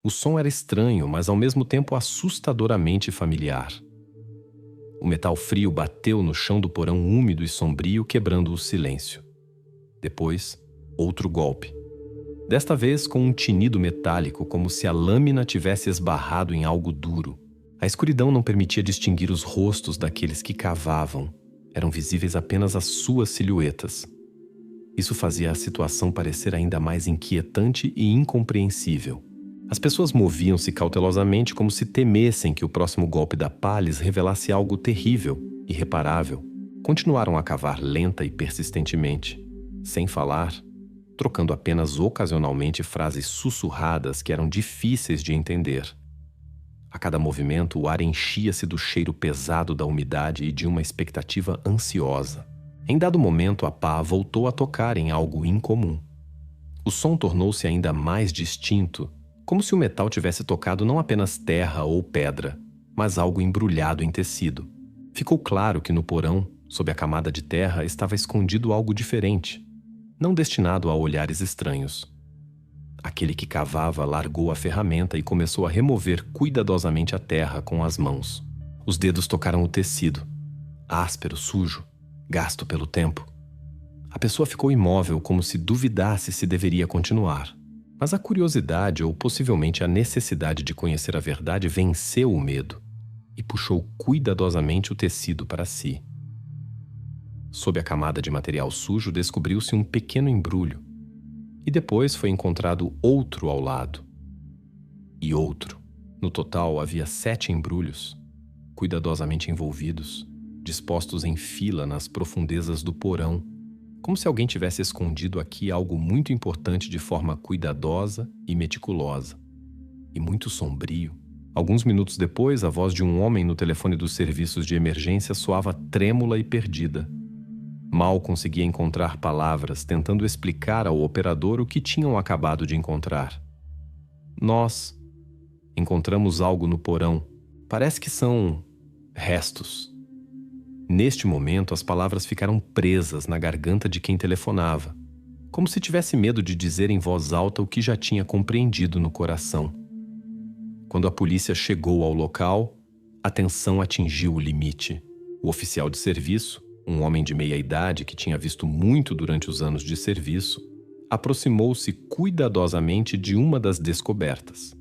O som era estranho, mas ao mesmo tempo assustadoramente familiar. O metal frio bateu no chão do porão úmido e sombrio, quebrando o silêncio. Depois, outro golpe. Desta vez com um tinido metálico, como se a lâmina tivesse esbarrado em algo duro. A escuridão não permitia distinguir os rostos daqueles que cavavam. Eram visíveis apenas as suas silhuetas. Isso fazia a situação parecer ainda mais inquietante e incompreensível. As pessoas moviam-se cautelosamente como se temessem que o próximo golpe da pá lhes revelasse algo terrível, irreparável. Continuaram a cavar lenta e persistentemente, sem falar, trocando apenas ocasionalmente frases sussurradas que eram difíceis de entender. A cada movimento, o ar enchia-se do cheiro pesado da umidade e de uma expectativa ansiosa. Em dado momento, a pá voltou a tocar em algo incomum. O som tornou-se ainda mais distinto, como se o metal tivesse tocado não apenas terra ou pedra, mas algo embrulhado em tecido. Ficou claro que no porão, sob a camada de terra, estava escondido algo diferente, não destinado a olhares estranhos. Aquele que cavava largou a ferramenta e começou a remover cuidadosamente a terra com as mãos. Os dedos tocaram o tecido, áspero, sujo, gasto pelo tempo. A pessoa ficou imóvel, como se duvidasse se deveria continuar. Mas a curiosidade, ou possivelmente a necessidade de conhecer a verdade, venceu o medo e puxou cuidadosamente o tecido para si. Sob a camada de material sujo, descobriu-se um pequeno embrulho. E depois foi encontrado outro ao lado. E outro. No total, havia 7 embrulhos, cuidadosamente envolvidos, dispostos em fila nas profundezas do porão, como se alguém tivesse escondido aqui algo muito importante de forma cuidadosa e meticulosa. E muito sombrio. Alguns minutos depois, a voz de um homem no telefone dos serviços de emergência soava trêmula e perdida. Mal conseguia encontrar palavras, tentando explicar ao operador o que tinham acabado de encontrar. Nós encontramos algo no porão. Parece que são restos. Neste momento, as palavras ficaram presas na garganta de quem telefonava, como se tivesse medo de dizer em voz alta o que já tinha compreendido no coração. Quando a polícia chegou ao local, a tensão atingiu o limite. O oficial de serviço, um homem de meia idade que tinha visto muito durante os anos de serviço, aproximou-se cuidadosamente de uma das descobertas.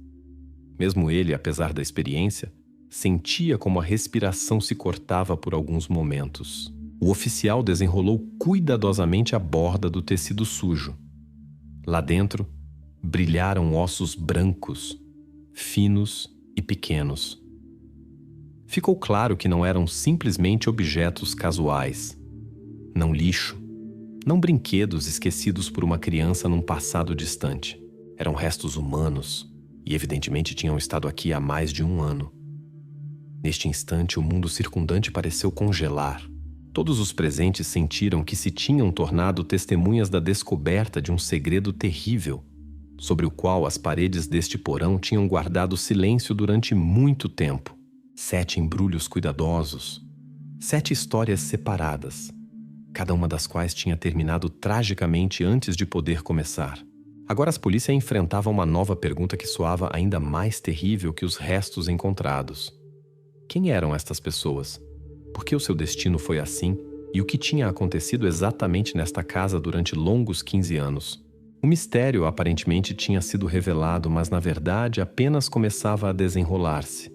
Mesmo ele, apesar da experiência, sentia como a respiração se cortava por alguns momentos. O oficial desenrolou cuidadosamente a borda do tecido sujo. Lá dentro, brilharam ossos brancos, finos e pequenos. Ficou claro que não eram simplesmente objetos casuais. Não lixo, não brinquedos esquecidos por uma criança num passado distante. Eram restos humanos e evidentemente tinham estado aqui há mais de 1 ano. Neste instante, o mundo circundante pareceu congelar. Todos os presentes sentiram que se tinham tornado testemunhas da descoberta de um segredo terrível, sobre o qual as paredes deste porão tinham guardado silêncio durante muito tempo. 7 embrulhos cuidadosos, 7 histórias separadas, cada uma das quais tinha terminado tragicamente antes de poder começar. Agora as polícias enfrentavam uma nova pergunta que soava ainda mais terrível que os restos encontrados. Quem eram estas pessoas? Por que o seu destino foi assim? E o que tinha acontecido exatamente nesta casa durante longos 15 anos? O mistério aparentemente tinha sido revelado, mas na verdade apenas começava a desenrolar-se.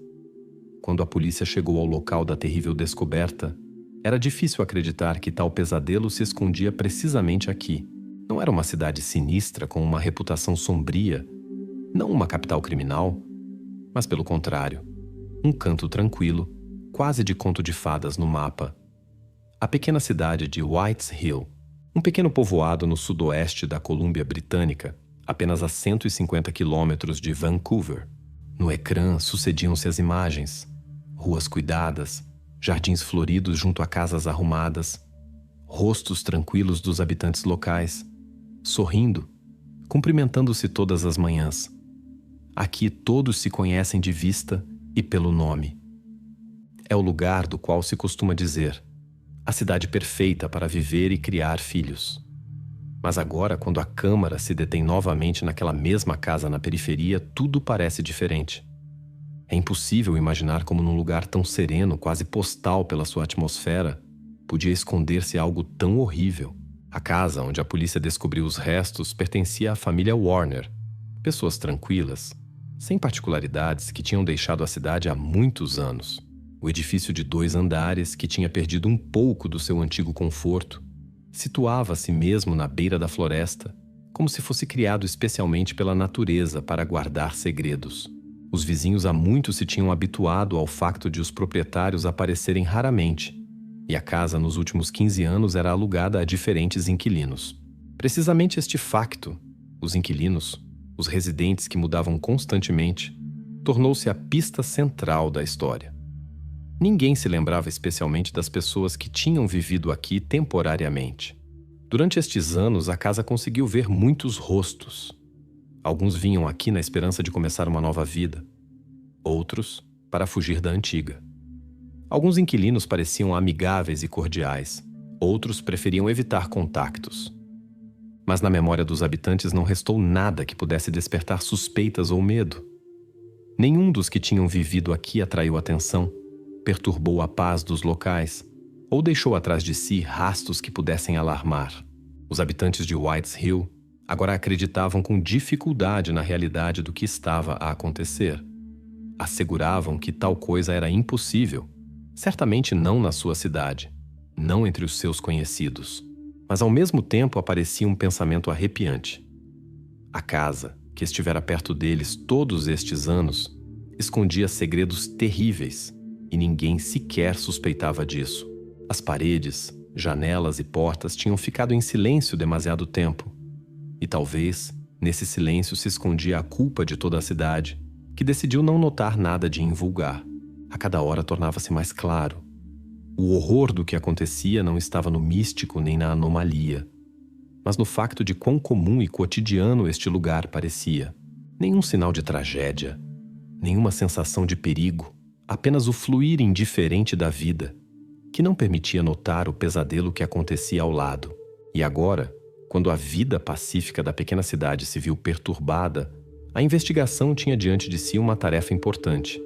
Quando a polícia chegou ao local da terrível descoberta, era difícil acreditar que tal pesadelo se escondia precisamente aqui. Não era uma cidade sinistra com uma reputação sombria, não uma capital criminal, mas pelo contrário, um canto tranquilo, quase de conto de fadas no mapa. A pequena cidade de Whites Hill, um pequeno povoado no sudoeste da Colômbia Britânica, apenas a 150 quilômetros de Vancouver. No ecrã sucediam-se as imagens: ruas cuidadas, jardins floridos junto a casas arrumadas, rostos tranquilos dos habitantes locais, sorrindo, cumprimentando-se todas as manhãs. Aqui todos se conhecem de vista e pelo nome. É o lugar do qual se costuma dizer: a cidade perfeita para viver e criar filhos. Mas agora, quando a câmara se detém novamente naquela mesma casa na periferia, tudo parece diferente. É impossível imaginar como num lugar tão sereno, quase postal pela sua atmosfera, podia esconder-se algo tão horrível. A casa onde a polícia descobriu os restos pertencia à família Warner, pessoas tranquilas, sem particularidades, que tinham deixado a cidade há muitos anos. O edifício de 2 andares, que tinha perdido um pouco do seu antigo conforto, situava-se mesmo na beira da floresta, como se fosse criado especialmente pela natureza para guardar segredos. Os vizinhos há muito se tinham habituado ao facto de os proprietários aparecerem raramente, e a casa nos últimos 15 anos era alugada a diferentes inquilinos. Precisamente este facto, os inquilinos, os residentes que mudavam constantemente, tornou-se a pista central da história. Ninguém se lembrava especialmente das pessoas que tinham vivido aqui temporariamente. Durante estes anos, a casa conseguiu ver muitos rostos. Alguns vinham aqui na esperança de começar uma nova vida, outros para fugir da antiga. Alguns inquilinos pareciam amigáveis e cordiais, outros preferiam evitar contactos. Mas na memória dos habitantes não restou nada que pudesse despertar suspeitas ou medo. Nenhum dos que tinham vivido aqui atraiu atenção, perturbou a paz dos locais ou deixou atrás de si rastros que pudessem alarmar. Os habitantes de Whites Hill agora acreditavam com dificuldade na realidade do que estava a acontecer. Asseguravam que tal coisa era impossível. Certamente não na sua cidade, não entre os seus conhecidos. Mas ao mesmo tempo aparecia um pensamento arrepiante. A casa, que estivera perto deles todos estes anos, escondia segredos terríveis e ninguém sequer suspeitava disso. As paredes, janelas e portas tinham ficado em silêncio demasiado tempo. E talvez, nesse silêncio se escondia a culpa de toda a cidade, que decidiu não notar nada de invulgar. A cada hora tornava-se mais claro. O horror do que acontecia não estava no místico nem na anomalia, mas no facto de quão comum e cotidiano este lugar parecia. Nenhum sinal de tragédia, nenhuma sensação de perigo, apenas o fluir indiferente da vida, que não permitia notar o pesadelo que acontecia ao lado. E agora, quando a vida pacífica da pequena cidade se viu perturbada, a investigação tinha diante de si uma tarefa importante: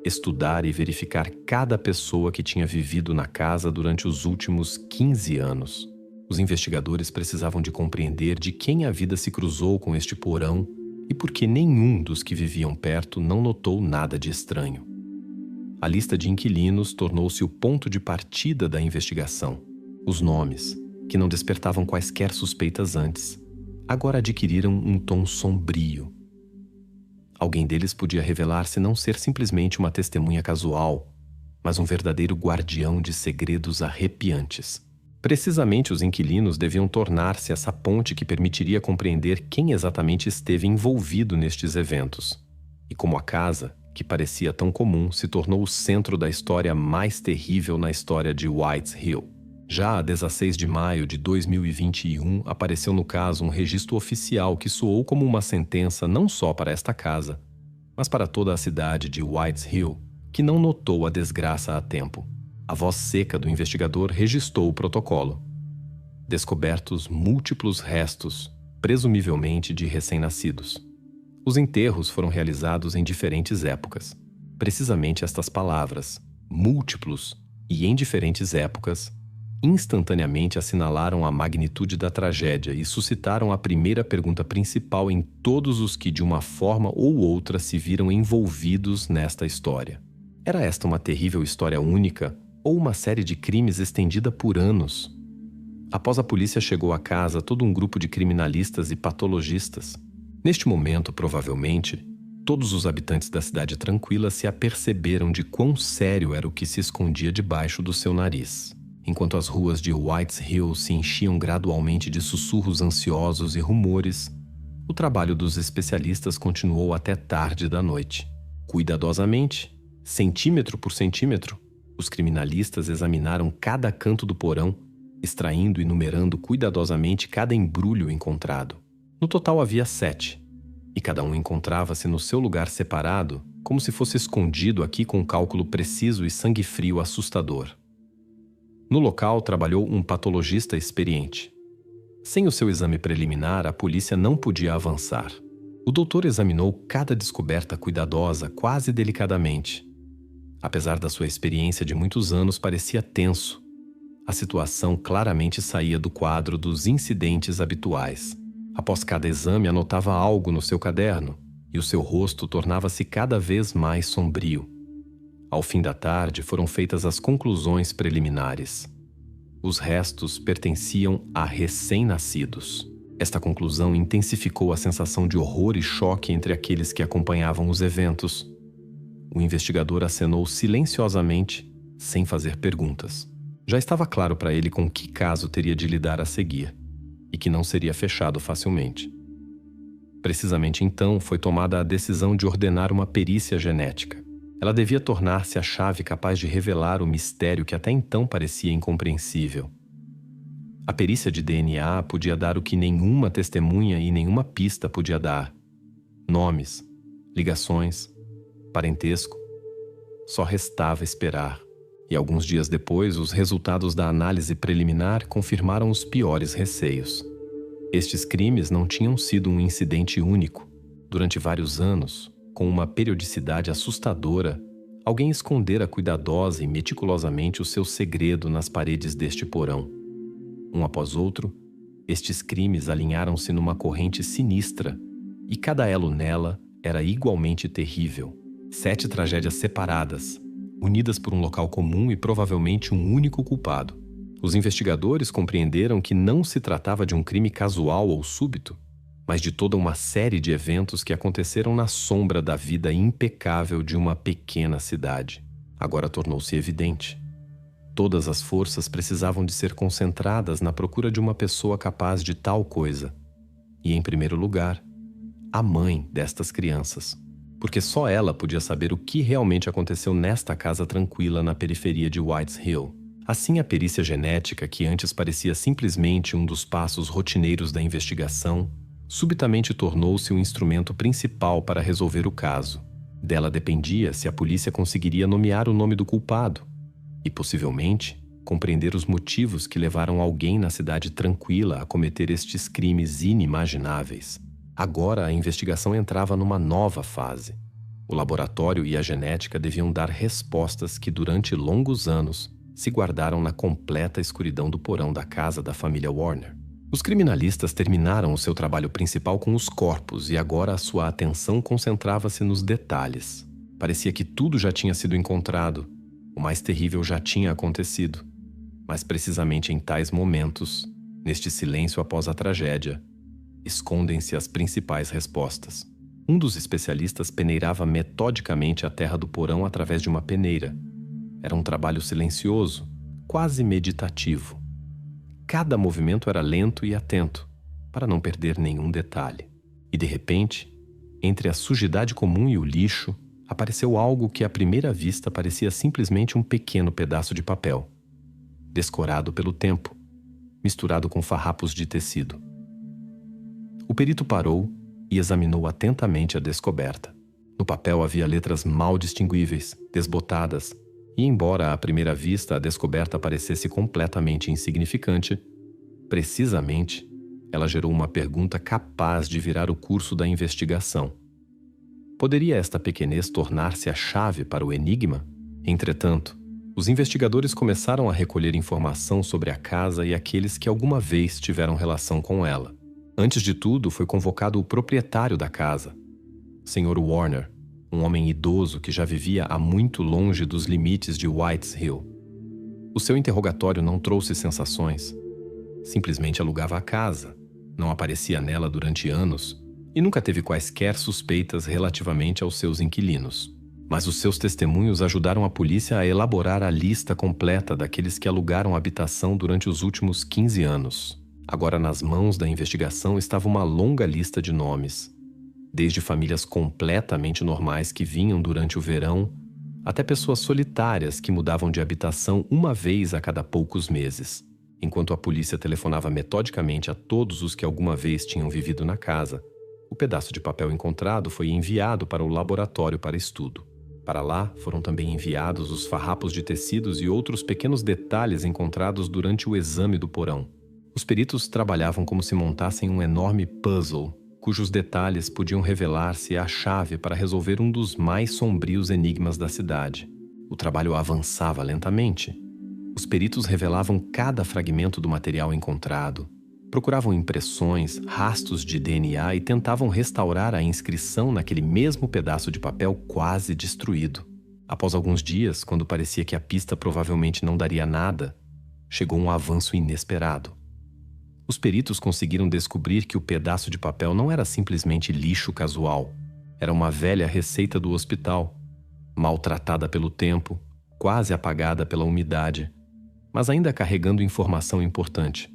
estudar e verificar cada pessoa que tinha vivido na casa durante os últimos 15 anos. Os investigadores precisavam de compreender de quem a vida se cruzou com este porão e por que nenhum dos que viviam perto não notou nada de estranho. A lista de inquilinos tornou-se o ponto de partida da investigação. Os nomes, que não despertavam quaisquer suspeitas antes, agora adquiriram um tom sombrio. Alguém deles podia revelar-se não ser simplesmente uma testemunha casual, mas um verdadeiro guardião de segredos arrepiantes. Precisamente os inquilinos deviam tornar-se essa ponte que permitiria compreender quem exatamente esteve envolvido nestes eventos. E como a casa, que parecia tão comum, se tornou o centro da história mais terrível na história de Whites Hill. Já a 16 de maio de 2021, apareceu no caso um registro oficial que soou como uma sentença não só para esta casa, mas para toda a cidade de Whites Hill, que não notou a desgraça a tempo. A voz seca do investigador registrou o protocolo. Descobertos múltiplos restos, presumivelmente de recém-nascidos. Os enterros foram realizados em diferentes épocas. Precisamente estas palavras, múltiplos e em diferentes épocas, instantaneamente assinalaram a magnitude da tragédia e suscitaram a primeira pergunta principal em todos os que de uma forma ou outra se viram envolvidos nesta história. Era esta uma terrível história única ou uma série de crimes estendida por anos? Após a polícia chegou à casa todo um grupo de criminalistas e patologistas. Neste momento, provavelmente, todos os habitantes da cidade tranquila se aperceberam de quão sério era o que se escondia debaixo do seu nariz. Enquanto as ruas de Whites Hill se enchiam gradualmente de sussurros ansiosos e rumores, o trabalho dos especialistas continuou até tarde da noite. Cuidadosamente, centímetro por centímetro, os criminalistas examinaram cada canto do porão, extraindo e numerando cuidadosamente cada embrulho encontrado. No total havia 7, e cada um encontrava-se no seu lugar separado, como se fosse escondido aqui com um cálculo preciso e sangue frio assustador. No local trabalhou um patologista experiente. Sem o seu exame preliminar, a polícia não podia avançar. O doutor examinou cada descoberta cuidadosa, quase delicadamente. Apesar da sua experiência de muitos anos, parecia tenso. A situação claramente saía do quadro dos incidentes habituais. Após cada exame, anotava algo no seu caderno, e o seu rosto tornava-se cada vez mais sombrio. Ao fim da tarde, foram feitas as conclusões preliminares. Os restos pertenciam a recém-nascidos. Esta conclusão intensificou a sensação de horror e choque entre aqueles que acompanhavam os eventos. O investigador acenou silenciosamente, sem fazer perguntas. Já estava claro para ele com que caso teria de lidar a seguir, e que não seria fechado facilmente. Precisamente então foi tomada a decisão de ordenar uma perícia genética. Ela devia tornar-se a chave capaz de revelar o mistério que até então parecia incompreensível. A perícia de DNA podia dar o que nenhuma testemunha e nenhuma pista podia dar: nomes, ligações, parentesco. Só restava esperar. E alguns dias depois, os resultados da análise preliminar confirmaram os piores receios. Estes crimes não tinham sido um incidente único. Durante vários anos, com uma periodicidade assustadora, alguém escondera cuidadosa e meticulosamente o seu segredo nas paredes deste porão. Um após outro, estes crimes alinharam-se numa corrente sinistra, e cada elo nela era igualmente terrível. 7 tragédias separadas, unidas por um local comum e provavelmente um único culpado. Os investigadores compreenderam que não se tratava de um crime casual ou súbito, mas de toda uma série de eventos que aconteceram na sombra da vida impecável de uma pequena cidade. Agora tornou-se evidente. Todas as forças precisavam de ser concentradas na procura de uma pessoa capaz de tal coisa. E, em primeiro lugar, a mãe destas crianças. Porque só ela podia saber o que realmente aconteceu nesta casa tranquila na periferia de Whites Hill. Assim, a perícia genética, que antes parecia simplesmente um dos passos rotineiros da investigação, subitamente tornou-se o instrumento principal para resolver o caso. Dela dependia se a polícia conseguiria nomear o nome do culpado e, possivelmente, compreender os motivos que levaram alguém na cidade tranquila a cometer estes crimes inimagináveis. Agora a investigação entrava numa nova fase. O laboratório e a genética deviam dar respostas que, durante longos anos, se guardaram na completa escuridão do porão da casa da família Warner. Os criminalistas terminaram o seu trabalho principal com os corpos e agora a sua atenção concentrava-se nos detalhes. Parecia que tudo já tinha sido encontrado, o mais terrível já tinha acontecido. Mas precisamente em tais momentos, neste silêncio após a tragédia, escondem-se as principais respostas. Um dos especialistas peneirava metodicamente a terra do porão através de uma peneira. Era um trabalho silencioso, quase meditativo. Cada movimento era lento e atento, para não perder nenhum detalhe. E de repente, entre a sujidade comum e o lixo, apareceu algo que à primeira vista parecia simplesmente um pequeno pedaço de papel, descorado pelo tempo, misturado com farrapos de tecido. O perito parou e examinou atentamente a descoberta. No papel havia letras mal distinguíveis, desbotadas, e embora à primeira vista a descoberta parecesse completamente insignificante, precisamente, ela gerou uma pergunta capaz de virar o curso da investigação. Poderia esta pequenez tornar-se a chave para o enigma? Entretanto, os investigadores começaram a recolher informação sobre a casa e aqueles que alguma vez tiveram relação com ela. Antes de tudo, foi convocado o proprietário da casa, Sr. Warner, um homem idoso que já vivia há muito longe dos limites de Whites Hill. O seu interrogatório não trouxe sensações. Simplesmente alugava a casa, não aparecia nela durante anos e nunca teve quaisquer suspeitas relativamente aos seus inquilinos. Mas os seus testemunhos ajudaram a polícia a elaborar a lista completa daqueles que alugaram a habitação durante os últimos 15 anos. Agora, nas mãos da investigação estava uma longa lista de nomes, desde famílias completamente normais que vinham durante o verão, até pessoas solitárias que mudavam de habitação uma vez a cada poucos meses. Enquanto a polícia telefonava metodicamente a todos os que alguma vez tinham vivido na casa, o pedaço de papel encontrado foi enviado para o laboratório para estudo. Para lá foram também enviados os farrapos de tecidos e outros pequenos detalhes encontrados durante o exame do porão. Os peritos trabalhavam como se montassem um enorme puzzle, cujos detalhes podiam revelar-se a chave para resolver um dos mais sombrios enigmas da cidade. O trabalho avançava lentamente. Os peritos revelavam cada fragmento do material encontrado, procuravam impressões, rastros de DNA e tentavam restaurar a inscrição naquele mesmo pedaço de papel quase destruído. Após alguns dias, quando parecia que a pista provavelmente não daria nada, chegou um avanço inesperado. Os peritos conseguiram descobrir que o pedaço de papel não era simplesmente lixo casual. Era uma velha receita do hospital, maltratada pelo tempo, quase apagada pela umidade, mas ainda carregando informação importante.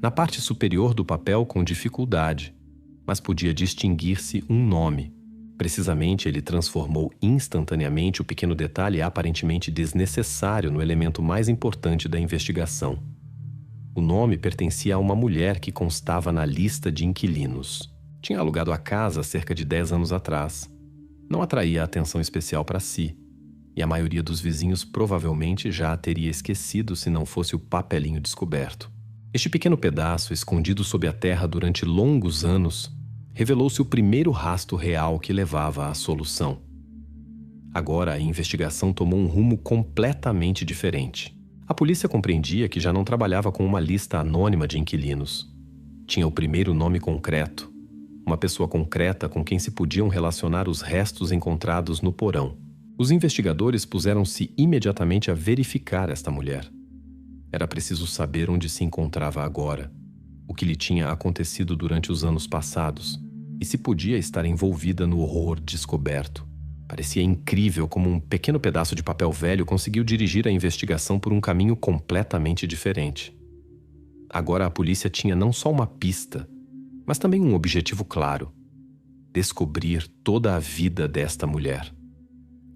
Na parte superior do papel, com dificuldade, mas podia distinguir-se um nome. Precisamente, ele transformou instantaneamente o pequeno detalhe aparentemente desnecessário no elemento mais importante da investigação. O nome pertencia a uma mulher que constava na lista de inquilinos. Tinha alugado a casa cerca de 10 anos atrás. Não atraía atenção especial para si, e a maioria dos vizinhos provavelmente já a teria esquecido se não fosse o papelinho descoberto. Este pequeno pedaço, escondido sob a terra durante longos anos, revelou-se o primeiro rastro real que levava à solução. Agora a investigação tomou um rumo completamente diferente. A polícia compreendia que já não trabalhava com uma lista anônima de inquilinos. Tinha o primeiro nome concreto, uma pessoa concreta com quem se podiam relacionar os restos encontrados no porão. Os investigadores puseram-se imediatamente a verificar esta mulher. Era preciso saber onde se encontrava agora, o que lhe tinha acontecido durante os anos passados, e se podia estar envolvida no horror descoberto. Parecia incrível como um pequeno pedaço de papel velho conseguiu dirigir a investigação por um caminho completamente diferente. Agora a polícia tinha não só uma pista, mas também um objetivo claro: descobrir toda a vida desta mulher.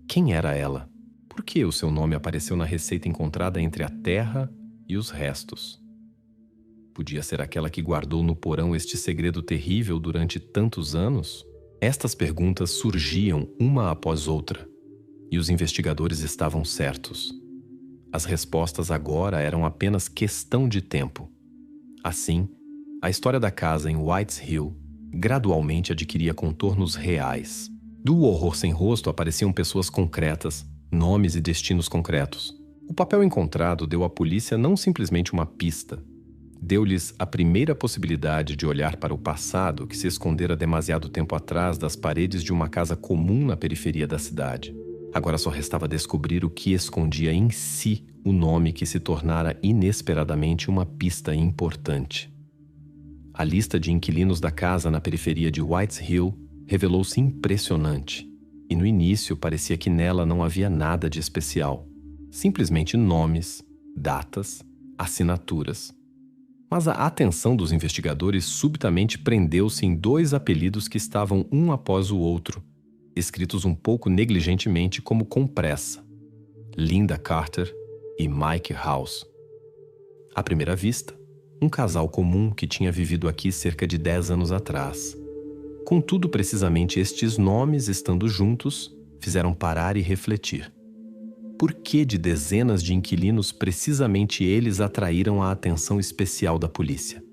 Quem era ela? Por que o seu nome apareceu na receita encontrada entre a terra e os restos? Podia ser aquela que guardou no porão este segredo terrível durante tantos anos? Estas perguntas surgiam uma após outra, e os investigadores estavam certos. As respostas agora eram apenas questão de tempo. Assim, a história da casa em Whites Hill gradualmente adquiria contornos reais. Do horror sem rosto apareciam pessoas concretas, nomes e destinos concretos. O papel encontrado deu à polícia não simplesmente uma pista, deu-lhes a primeira possibilidade de olhar para o passado que se escondera demasiado tempo atrás das paredes de uma casa comum na periferia da cidade. Agora só restava descobrir o que escondia em si o nome que se tornara inesperadamente uma pista importante. A lista de inquilinos da casa na periferia de Whites Hill revelou-se impressionante, e no início parecia que nela não havia nada de especial. Simplesmente nomes, datas, assinaturas. Mas a atenção dos investigadores subitamente prendeu-se em dois apelidos que estavam um após o outro, escritos um pouco negligentemente como com pressa: Linda Carter e Mike House. À primeira vista, um casal comum que tinha vivido aqui cerca de 10 anos atrás. Contudo, precisamente estes nomes, estando juntos, fizeram parar e refletir. Por que de dezenas de inquilinos precisamente eles atraíram a atenção especial da polícia?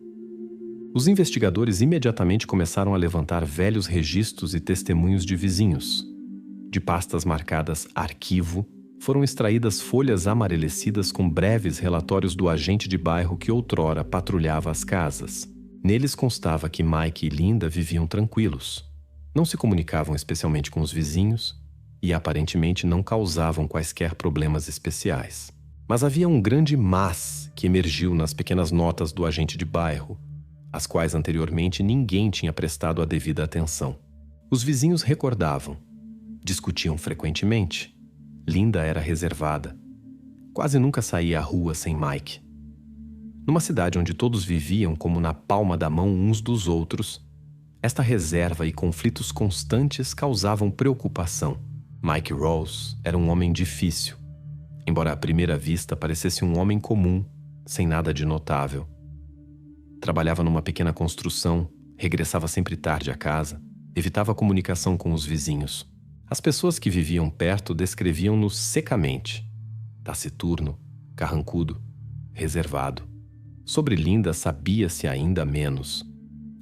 Os investigadores imediatamente começaram a levantar velhos registros e testemunhos de vizinhos. De pastas marcadas Arquivo, foram extraídas folhas amarelecidas com breves relatórios do agente de bairro que outrora patrulhava as casas. Neles constava que Mike e Linda viviam tranquilos. Não se comunicavam especialmente com os vizinhos e aparentemente não causavam quaisquer problemas especiais. Mas havia um grande mas que emergiu nas pequenas notas do agente de bairro, às quais anteriormente ninguém tinha prestado a devida atenção. Os vizinhos recordavam, discutiam frequentemente. Linda era reservada. Quase nunca saía à rua sem Mike. Numa cidade onde todos viviam como na palma da mão uns dos outros, esta reserva e conflitos constantes causavam preocupação. Mike Rose era um homem difícil, embora à primeira vista parecesse um homem comum, sem nada de notável. Trabalhava numa pequena construção, regressava sempre tarde à casa, evitava comunicação com os vizinhos. As pessoas que viviam perto descreviam-no secamente: taciturno, carrancudo, reservado. Sobre Linda sabia-se ainda menos.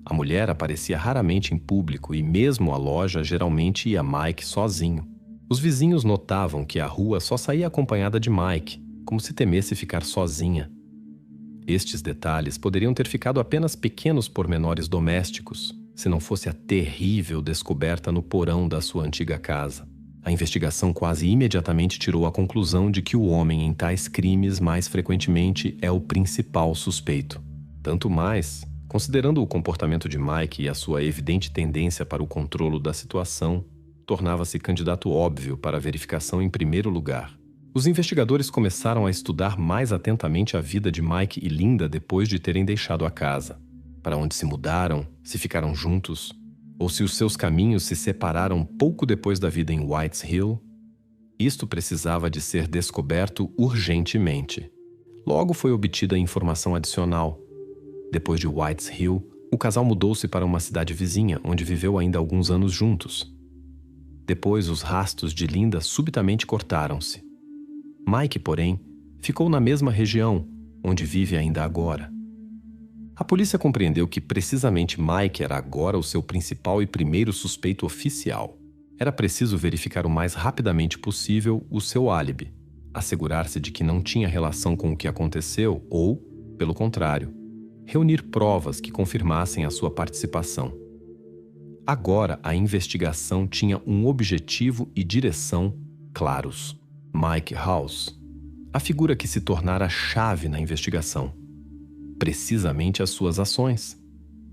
A mulher aparecia raramente em público e mesmo à loja geralmente ia Mike sozinho. Os vizinhos notavam que a rua só saía acompanhada de Mike, como se temesse ficar sozinha. Estes detalhes poderiam ter ficado apenas pequenos pormenores domésticos, se não fosse a terrível descoberta no porão da sua antiga casa. A investigação quase imediatamente tirou a conclusão de que o homem em tais crimes mais frequentemente é o principal suspeito. Tanto mais, considerando o comportamento de Mike e a sua evidente tendência para o controle da situação, tornava-se candidato óbvio para a verificação em primeiro lugar. Os investigadores começaram a estudar mais atentamente a vida de Mike e Linda depois de terem deixado a casa. Para onde se mudaram, se ficaram juntos, ou se os seus caminhos se separaram pouco depois da vida em Whites Hill, isto precisava de ser descoberto urgentemente. Logo foi obtida informação adicional. Depois de Whites Hill, o casal mudou-se para uma cidade vizinha, onde viveu ainda alguns anos juntos. Depois, os rastros de Linda subitamente cortaram-se. Mike, porém, ficou na mesma região, onde vive ainda agora. A polícia compreendeu que precisamente Mike era agora o seu principal e primeiro suspeito oficial. Era preciso verificar o mais rapidamente possível o seu álibi, assegurar-se de que não tinha relação com o que aconteceu ou, pelo contrário, reunir provas que confirmassem a sua participação. Agora a investigação tinha um objetivo e direção claros. Mike House, a figura que se tornara chave na investigação. Precisamente as suas ações,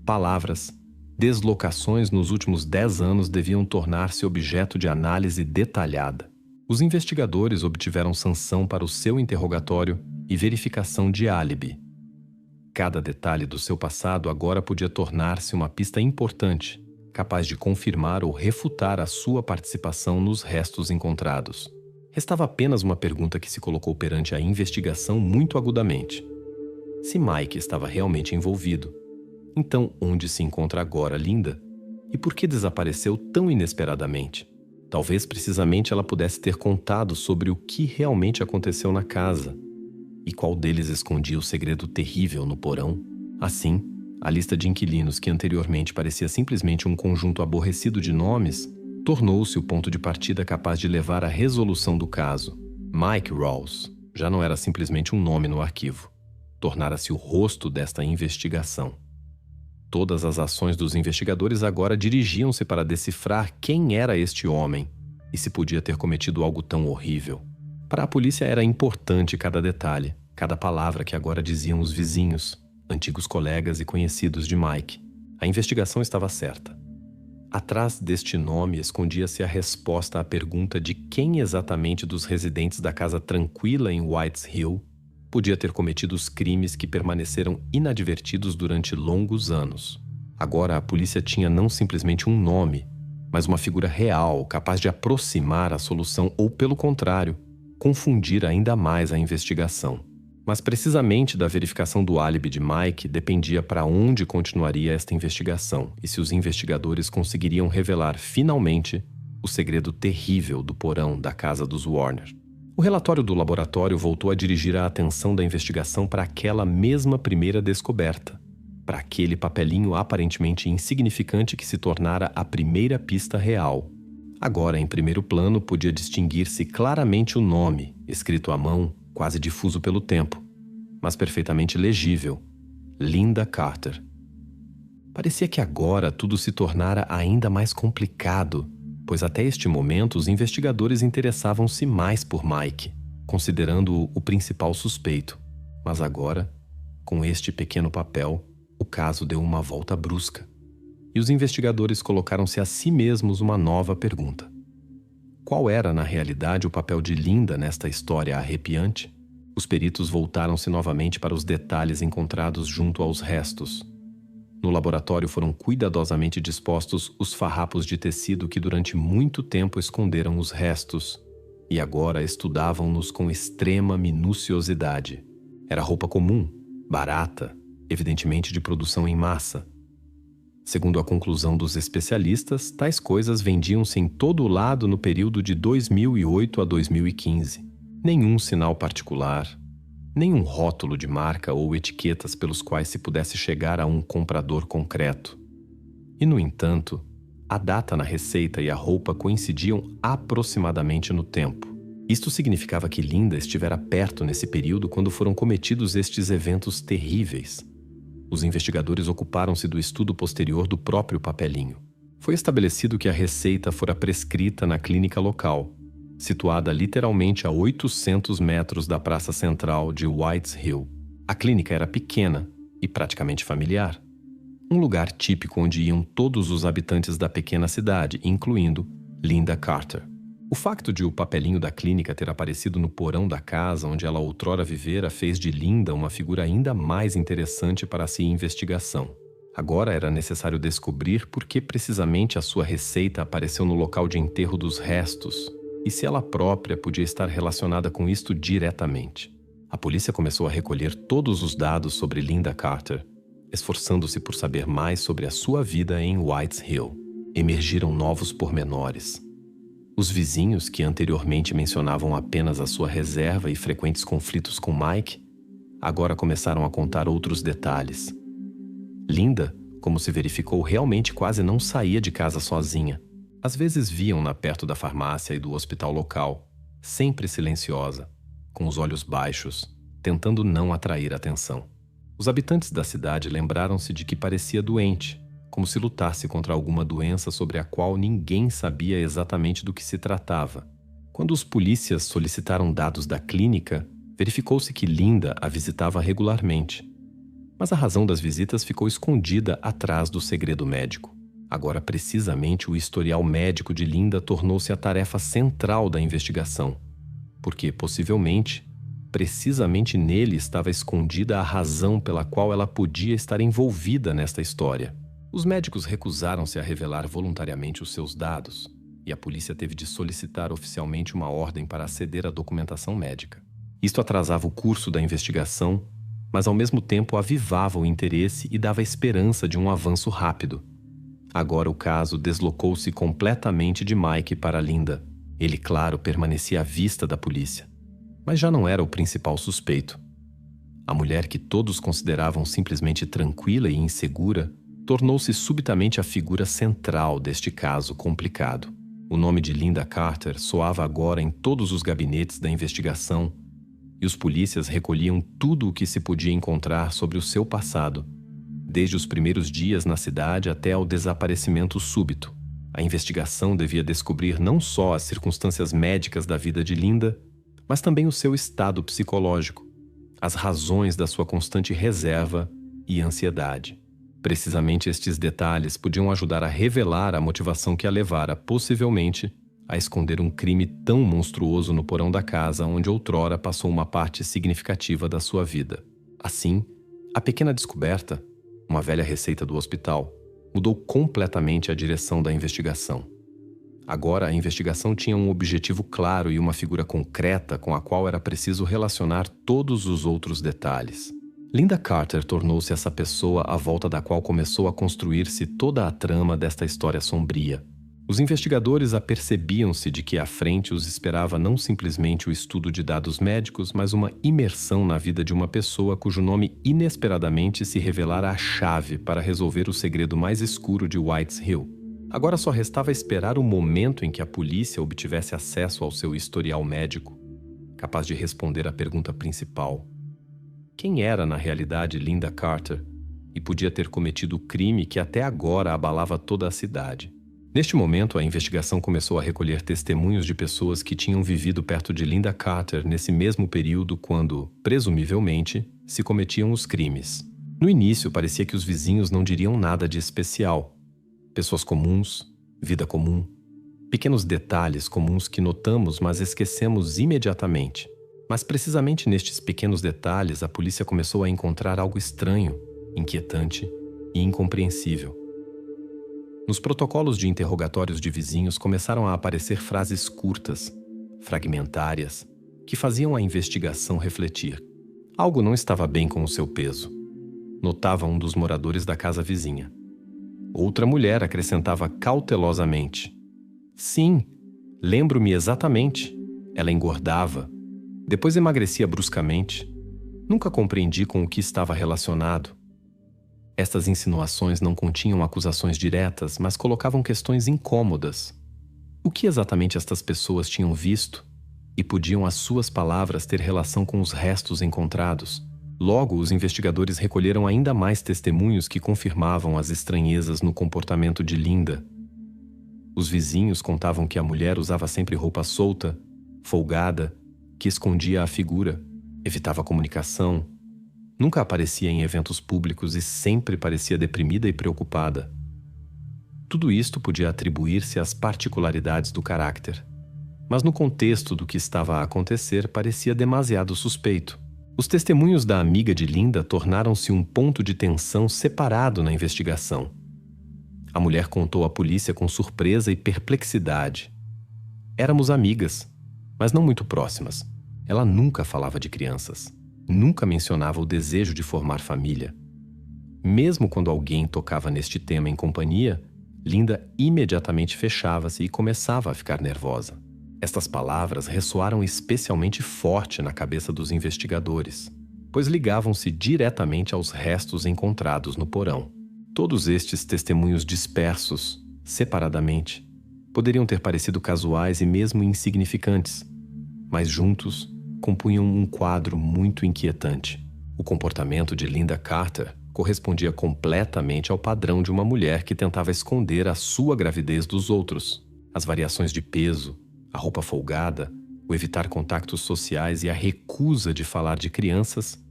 palavras, deslocações nos últimos 10 anos deviam tornar-se objeto de análise detalhada. Os investigadores obtiveram sanção para o seu interrogatório e verificação de álibi. Cada detalhe do seu passado agora podia tornar-se uma pista importante, capaz de confirmar ou refutar a sua participação nos restos encontrados. Restava apenas uma pergunta que se colocou perante a investigação muito agudamente. Se Mike estava realmente envolvido, então onde se encontra agora Linda? E por que desapareceu tão inesperadamente? Talvez precisamente ela pudesse ter contado sobre o que realmente aconteceu na casa e qual deles escondia o segredo terrível no porão. Assim, a lista de inquilinos que anteriormente parecia simplesmente um conjunto aborrecido de nomes tornou-se o ponto de partida capaz de levar à resolução do caso. Mike Rawls já não era simplesmente um nome no arquivo. Tornara-se o rosto desta investigação. Todas as ações dos investigadores agora dirigiam-se para decifrar quem era este homem e se podia ter cometido algo tão horrível. Para a polícia era importante cada detalhe, cada palavra que agora diziam os vizinhos, antigos colegas e conhecidos de Mike. A investigação estava certa. Atrás deste nome escondia-se a resposta à pergunta de quem exatamente dos residentes da casa tranquila em Whites Hill podia ter cometido os crimes que permaneceram inadvertidos durante longos anos. Agora a polícia tinha não simplesmente um nome, mas uma figura real capaz de aproximar a solução ou, pelo contrário, confundir ainda mais a investigação. Mas precisamente da verificação do álibi de Mike dependia para onde continuaria esta investigação e se os investigadores conseguiriam revelar finalmente o segredo terrível do porão da casa dos Warner. O relatório do laboratório voltou a dirigir a atenção da investigação para aquela mesma primeira descoberta, para aquele papelinho aparentemente insignificante que se tornara a primeira pista real. Agora, em primeiro plano, podia distinguir-se claramente o nome, escrito à mão, quase difuso pelo tempo, mas perfeitamente legível: Linda Carter. Parecia que agora tudo se tornara ainda mais complicado, pois até este momento os investigadores interessavam-se mais por Mike, considerando-o o principal suspeito. Mas agora, com este pequeno papel, o caso deu uma volta brusca, e os investigadores colocaram-se a si mesmos uma nova pergunta. Qual era, na realidade, o papel de Linda nesta história arrepiante? Os peritos voltaram-se novamente para os detalhes encontrados junto aos restos. No laboratório foram cuidadosamente dispostos os farrapos de tecido que durante muito tempo esconderam os restos e agora estudavam-nos com extrema minuciosidade. Era roupa comum, barata, evidentemente de produção em massa. Segundo a conclusão dos especialistas, tais coisas vendiam-se em todo o lado no período de 2008 a 2015. Nenhum sinal particular, Nenhum rótulo de marca ou etiquetas pelos quais se pudesse chegar a um comprador concreto. E, no entanto, a data na receita e a roupa coincidiam aproximadamente no tempo. Isto significava que Linda estivera perto nesse período quando foram cometidos estes eventos terríveis. Os investigadores ocuparam-se do estudo posterior do próprio papelinho. Foi estabelecido que a receita fora prescrita na clínica local, situada literalmente a 800 metros da praça central de Whites Hill. A clínica era pequena e praticamente familiar. Um lugar típico onde iam todos os habitantes da pequena cidade, incluindo Linda Carter. O facto de o papelinho da clínica ter aparecido no porão da casa onde ela outrora vivera fez de Linda uma figura ainda mais interessante para a investigação. Agora era necessário descobrir por que precisamente a sua receita apareceu no local de enterro dos restos e se ela própria podia estar relacionada com isto diretamente. A polícia começou a recolher todos os dados sobre Linda Carter, esforçando-se por saber mais sobre a sua vida em Whites Hill. Emergiram novos pormenores. Os vizinhos, que anteriormente mencionavam apenas a sua reserva e frequentes conflitos com Mike, agora começaram a contar outros detalhes. Linda, como se verificou, realmente quase não saía de casa sozinha. Às vezes viam-na perto da farmácia e do hospital local, sempre silenciosa, com os olhos baixos, tentando não atrair atenção. Os habitantes da cidade lembraram-se de que parecia doente, como se lutasse contra alguma doença sobre a qual ninguém sabia exatamente do que se tratava. Quando os polícias solicitaram dados da clínica, verificou-se que Linda a visitava regularmente. Mas a razão das visitas ficou escondida atrás do segredo médico. Agora, precisamente, o historial médico de Linda tornou-se a tarefa central da investigação, porque, possivelmente, precisamente nele estava escondida a razão pela qual ela podia estar envolvida nesta história. Os médicos recusaram-se a revelar voluntariamente os seus dados, e a polícia teve de solicitar oficialmente uma ordem para aceder à documentação médica. Isto atrasava o curso da investigação, mas ao mesmo tempo avivava o interesse e dava esperança de um avanço rápido. Agora o caso deslocou-se completamente de Mike para Linda. Ele, claro, permanecia à vista da polícia, mas já não era o principal suspeito. A mulher que todos consideravam simplesmente tranquila e insegura tornou-se subitamente a figura central deste caso complicado. O nome de Linda Carter soava agora em todos os gabinetes da investigação e os polícias recolhiam tudo o que se podia encontrar sobre o seu passado, desde os primeiros dias na cidade até ao desaparecimento súbito. A investigação devia descobrir não só as circunstâncias médicas da vida de Linda, mas também o seu estado psicológico, as razões da sua constante reserva e ansiedade. Precisamente estes detalhes podiam ajudar a revelar a motivação que a levara, possivelmente, a esconder um crime tão monstruoso no porão da casa onde outrora passou uma parte significativa da sua vida. Assim, a pequena descoberta, uma velha receita do hospital, mudou completamente a direção da investigação. Agora, a investigação tinha um objetivo claro e uma figura concreta com a qual era preciso relacionar todos os outros detalhes. Linda Carter tornou-se essa pessoa à volta da qual começou a construir-se toda a trama desta história sombria. Os investigadores apercebiam-se de que à frente os esperava não simplesmente o estudo de dados médicos, mas uma imersão na vida de uma pessoa cujo nome inesperadamente se revelara a chave para resolver o segredo mais escuro de Whites Hill. Agora só restava esperar o momento em que a polícia obtivesse acesso ao seu historial médico, capaz de responder à pergunta principal: quem era na realidade Linda Carter e podia ter cometido o crime que até agora abalava toda a cidade? Neste momento, a investigação começou a recolher testemunhos de pessoas que tinham vivido perto de Linda Carter nesse mesmo período quando, presumivelmente, se cometiam os crimes. No início, parecia que os vizinhos não diriam nada de especial. Pessoas comuns, vida comum, pequenos detalhes comuns que notamos, mas esquecemos imediatamente. Mas precisamente nestes pequenos detalhes, a polícia começou a encontrar algo estranho, inquietante e incompreensível. Nos protocolos de interrogatórios de vizinhos começaram a aparecer frases curtas, fragmentárias, que faziam a investigação refletir. Algo não estava bem com o seu peso, notava um dos moradores da casa vizinha. Outra mulher acrescentava cautelosamente: sim, lembro-me exatamente. Ela engordava, depois emagrecia bruscamente. Nunca compreendi com o que estava relacionado. Estas insinuações não continham acusações diretas, mas colocavam questões incômodas. O que exatamente estas pessoas tinham visto? E podiam as suas palavras ter relação com os restos encontrados? Logo, os investigadores recolheram ainda mais testemunhos que confirmavam as estranhezas no comportamento de Linda. Os vizinhos contavam que a mulher usava sempre roupa solta, folgada, que escondia a figura, evitava a comunicação, nunca aparecia em eventos públicos e sempre parecia deprimida e preocupada. Tudo isto podia atribuir-se às particularidades do caráter, mas no contexto do que estava a acontecer parecia demasiado suspeito. Os testemunhos da amiga de Linda tornaram-se um ponto de tensão separado na investigação. A mulher contou à polícia com surpresa e perplexidade. Éramos amigas, mas não muito próximas. Ela nunca falava de crianças. Nunca mencionava o desejo de formar família. Mesmo quando alguém tocava neste tema em companhia, Linda imediatamente fechava-se e começava a ficar nervosa. Estas palavras ressoaram especialmente forte na cabeça dos investigadores, pois ligavam-se diretamente aos restos encontrados no porão. Todos estes testemunhos dispersos, separadamente, poderiam ter parecido casuais e mesmo insignificantes, mas juntos compunham um quadro muito inquietante. O comportamento de Linda Carter correspondia completamente ao padrão de uma mulher que tentava esconder a sua gravidez dos outros. As variações de peso, a roupa folgada, o evitar contactos sociais e a recusa de falar de crianças,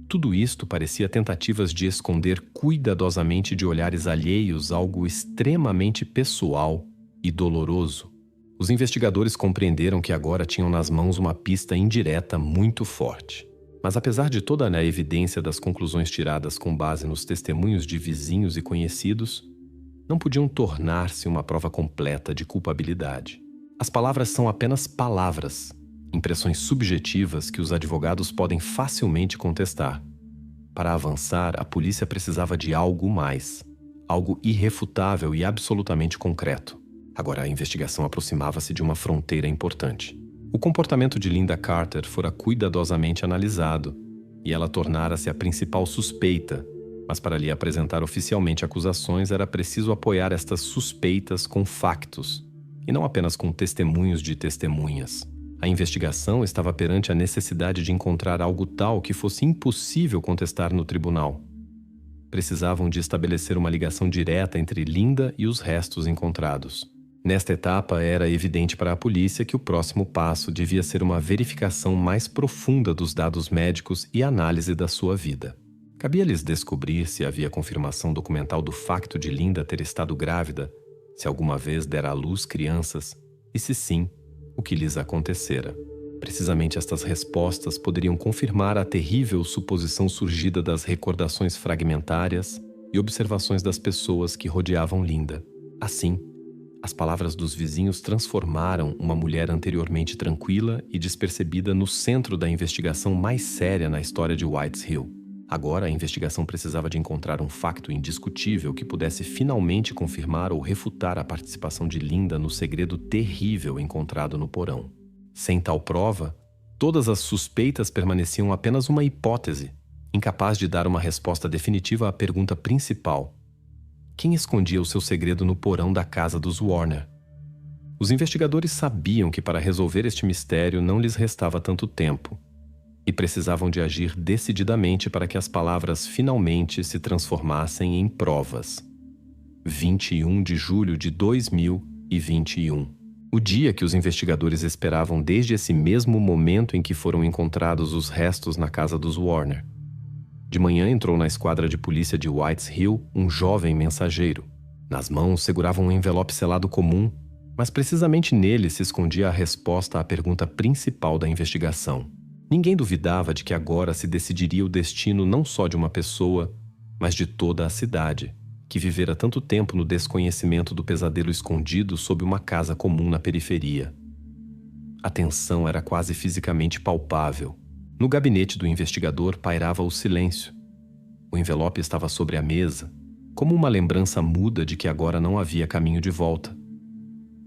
tudo isto parecia tentativas de esconder cuidadosamente de olhares alheios algo extremamente pessoal e doloroso. Os investigadores compreenderam que agora tinham nas mãos uma pista indireta muito forte. Mas apesar de toda a evidência das conclusões tiradas com base nos testemunhos de vizinhos e conhecidos, não podiam tornar-se uma prova completa de culpabilidade. As palavras são apenas palavras, impressões subjetivas que os advogados podem facilmente contestar. Para avançar, a polícia precisava de algo mais, algo irrefutável e absolutamente concreto. Agora a investigação aproximava-se de uma fronteira importante. O comportamento de Linda Carter fora cuidadosamente analisado e ela tornara-se a principal suspeita, mas para lhe apresentar oficialmente acusações era preciso apoiar estas suspeitas com factos e não apenas com testemunhos de testemunhas. A investigação estava perante a necessidade de encontrar algo tal que fosse impossível contestar no tribunal. Precisavam de estabelecer uma ligação direta entre Linda e os restos encontrados. Nesta etapa, era evidente para a polícia que o próximo passo devia ser uma verificação mais profunda dos dados médicos e análise da sua vida. Cabia-lhes descobrir se havia confirmação documental do facto de Linda ter estado grávida, se alguma vez dera à luz crianças, e se sim, o que lhes acontecera. Precisamente estas respostas poderiam confirmar a terrível suposição surgida das recordações fragmentárias e observações das pessoas que rodeavam Linda. Assim, as palavras dos vizinhos transformaram uma mulher anteriormente tranquila e despercebida no centro da investigação mais séria na história de Whites Hill. Agora a investigação precisava de encontrar um facto indiscutível que pudesse finalmente confirmar ou refutar a participação de Linda no segredo terrível encontrado no porão. Sem tal prova, todas as suspeitas permaneciam apenas uma hipótese, incapaz de dar uma resposta definitiva à pergunta principal: quem escondia o seu segredo no porão da casa dos Warner? Os investigadores sabiam que para resolver este mistério não lhes restava tanto tempo e precisavam de agir decididamente para que as palavras finalmente se transformassem em provas. 21 de julho de 2021. O dia que os investigadores esperavam desde esse mesmo momento em que foram encontrados os restos na casa dos Warner. De manhã entrou na esquadra de polícia de Whites Hill um jovem mensageiro. Nas mãos segurava um envelope selado comum, mas precisamente nele se escondia a resposta à pergunta principal da investigação. Ninguém duvidava de que agora se decidiria o destino não só de uma pessoa, mas de toda a cidade, que vivera tanto tempo no desconhecimento do pesadelo escondido sob uma casa comum na periferia. A tensão era quase fisicamente palpável. No gabinete do investigador pairava o silêncio. O envelope estava sobre a mesa, como uma lembrança muda de que agora não havia caminho de volta.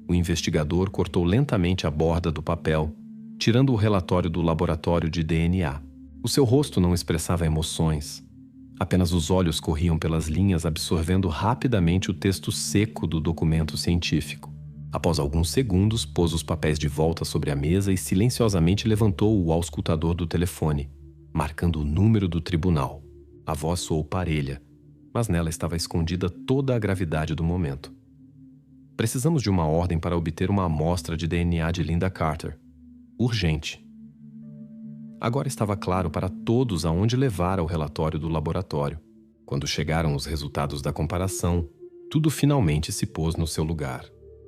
O investigador cortou lentamente a borda do papel, tirando o relatório do laboratório de DNA. O seu rosto não expressava emoções. Apenas os olhos corriam pelas linhas, absorvendo rapidamente o texto seco do documento científico. Após alguns segundos, pôs os papéis de volta sobre a mesa e silenciosamente levantou o auscultador do telefone, marcando o número do tribunal. A voz soou parelha, mas nela estava escondida toda a gravidade do momento. Precisamos de uma ordem para obter uma amostra de DNA de Lynda Carter. Urgente. Agora estava claro para todos aonde levar o relatório do laboratório. Quando chegaram os resultados da comparação, tudo finalmente se pôs no seu lugar.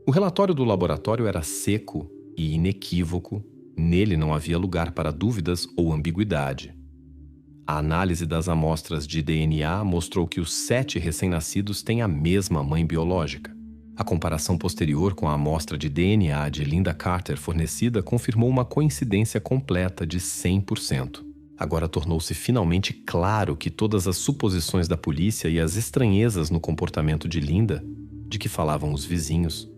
O relatório do laboratório era seco e inequívoco. Nele não havia lugar para dúvidas ou ambiguidade. A análise das amostras de DNA mostrou que os 7 recém-nascidos têm a mesma mãe biológica. A comparação posterior com a amostra de DNA de Lynda Carter fornecida confirmou uma coincidência completa de 100%. Agora tornou-se finalmente claro que todas as suposições da polícia e as estranhezas no comportamento de Lynda, de que falavam os vizinhos,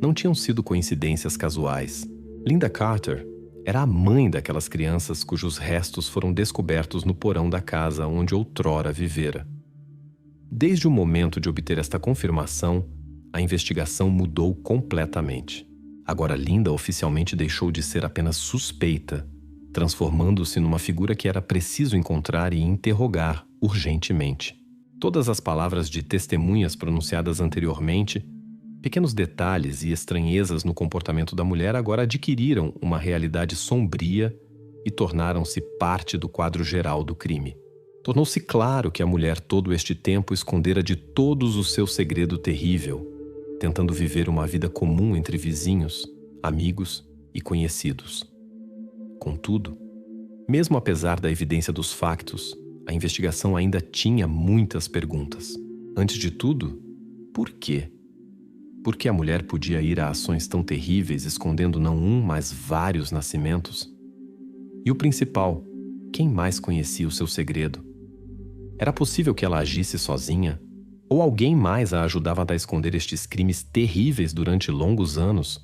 não tinham sido coincidências casuais. Lynda Carter era a mãe daquelas crianças cujos restos foram descobertos no porão da casa onde outrora vivera. Desde o momento de obter esta confirmação, a investigação mudou completamente. Agora Lynda oficialmente deixou de ser apenas suspeita, transformando-se numa figura que era preciso encontrar e interrogar urgentemente. Todas as palavras de testemunhas pronunciadas anteriormente, pequenos detalhes e estranhezas no comportamento da mulher agora adquiriram uma realidade sombria e tornaram-se parte do quadro geral do crime. Tornou-se claro que a mulher todo este tempo escondera de todos o seu segredo terrível, tentando viver uma vida comum entre vizinhos, amigos e conhecidos. Contudo, mesmo apesar da evidência dos factos, a investigação ainda tinha muitas perguntas. Antes de tudo, por quê? Por que a mulher podia ir a ações tão terríveis escondendo não um, mas vários nascimentos? E o principal, quem mais conhecia o seu segredo? Era possível que ela agisse sozinha? Ou alguém mais a ajudava a esconder estes crimes terríveis durante longos anos?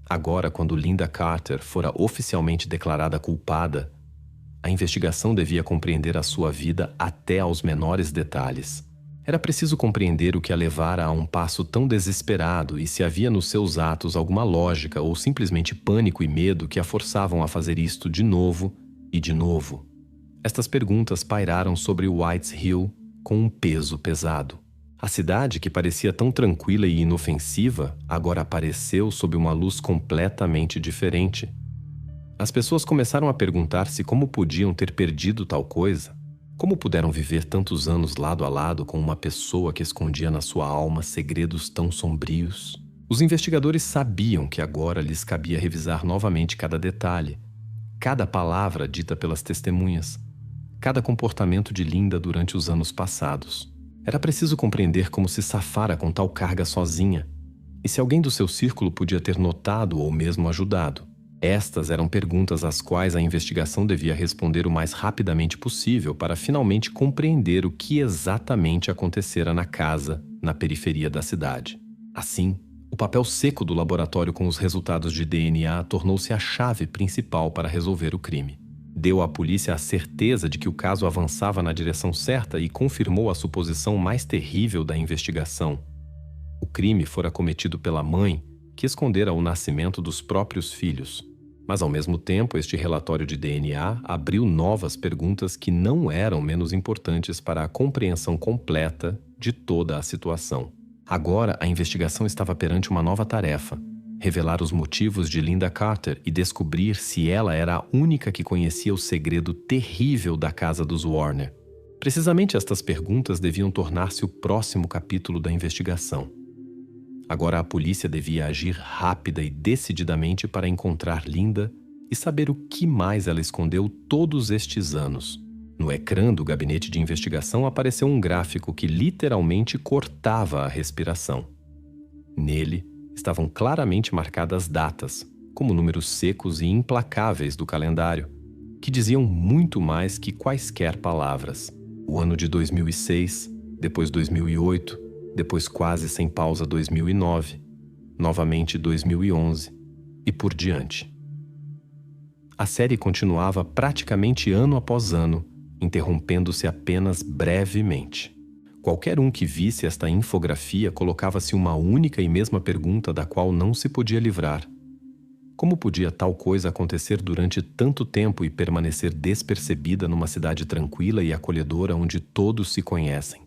Agora, quando Lynda Carter fora oficialmente declarada culpada, a investigação devia compreender a sua vida até aos menores detalhes. Era preciso compreender o que a levara a um passo tão desesperado e se havia nos seus atos alguma lógica ou simplesmente pânico e medo que a forçavam a fazer isto de novo e de novo. Estas perguntas pairaram sobre White's Hill com um peso pesado. A cidade, que parecia tão tranquila e inofensiva, agora apareceu sob uma luz completamente diferente. As pessoas começaram a perguntar-se como podiam ter perdido tal coisa. Como puderam viver tantos anos lado a lado com uma pessoa que escondia na sua alma segredos tão sombrios? Os investigadores sabiam que agora lhes cabia revisar novamente cada detalhe, cada palavra dita pelas testemunhas, cada comportamento de Lynda durante os anos passados. Era preciso compreender como se safara com tal carga sozinha, e se alguém do seu círculo podia ter notado ou mesmo ajudado. Estas eram perguntas às quais a investigação devia responder o mais rapidamente possível para finalmente compreender o que exatamente acontecera na casa, na periferia da cidade. Assim, o papel seco do laboratório com os resultados de DNA tornou-se a chave principal para resolver o crime. Deu à polícia a certeza de que o caso avançava na direção certa e confirmou a suposição mais terrível da investigação. O crime fora cometido pela mãe, que escondera o nascimento dos próprios filhos. Mas, ao mesmo tempo, este relatório de DNA abriu novas perguntas que não eram menos importantes para a compreensão completa de toda a situação. Agora, a investigação estava perante uma nova tarefa: revelar os motivos de Lynda Carter e descobrir se ela era a única que conhecia o segredo terrível da casa dos Warner. Precisamente estas perguntas deviam tornar-se o próximo capítulo da investigação. Agora a polícia devia agir rápida e decididamente para encontrar Lynda e saber o que mais ela escondeu todos estes anos. No ecrã do gabinete de investigação apareceu um gráfico que literalmente cortava a respiração. Nele estavam claramente marcadas datas, como números secos e implacáveis do calendário, que diziam muito mais que quaisquer palavras. O ano de 2006, depois 2008, depois quase sem pausa 2009, novamente 2011 e por diante. A série continuava praticamente ano após ano, interrompendo-se apenas brevemente. Qualquer um que visse esta infografia colocava-se uma única e mesma pergunta da qual não se podia livrar. Como podia tal coisa acontecer durante tanto tempo e permanecer despercebida numa cidade tranquila e acolhedora onde todos se conhecem?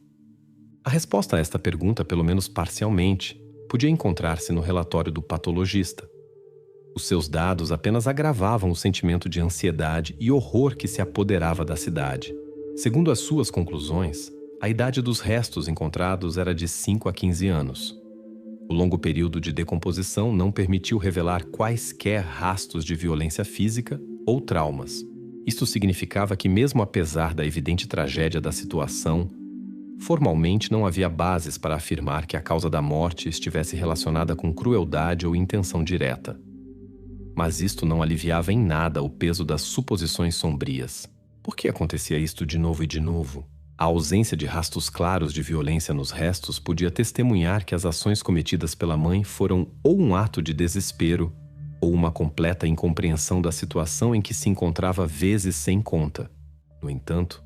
A resposta a esta pergunta, pelo menos parcialmente, podia encontrar-se no relatório do patologista. Os seus dados apenas agravavam o sentimento de ansiedade e horror que se apoderava da cidade. Segundo as suas conclusões, a idade dos restos encontrados era de 5 a 15 anos. O longo período de decomposição não permitiu revelar quaisquer rastros de violência física ou traumas. Isto significava que, mesmo apesar da evidente tragédia da situação, formalmente não havia bases para afirmar que a causa da morte estivesse relacionada com crueldade ou intenção direta. Mas isto não aliviava em nada o peso das suposições sombrias. Por que acontecia isto de novo e de novo? A ausência de rastros claros de violência nos restos podia testemunhar que as ações cometidas pela mãe foram ou um ato de desespero ou uma completa incompreensão da situação em que se encontrava vezes sem conta. No entanto,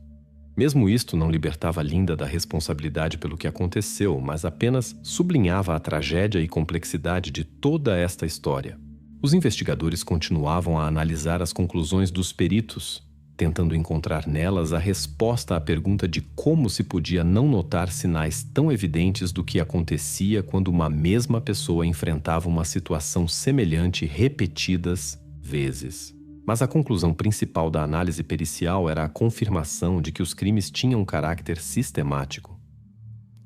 mesmo isto não libertava Linda da responsabilidade pelo que aconteceu, mas apenas sublinhava a tragédia e complexidade de toda esta história. Os investigadores continuavam a analisar as conclusões dos peritos, tentando encontrar nelas a resposta à pergunta de como se podia não notar sinais tão evidentes do que acontecia quando uma mesma pessoa enfrentava uma situação semelhante repetidas vezes. Mas a conclusão principal da análise pericial era a confirmação de que os crimes tinham um caráter sistemático.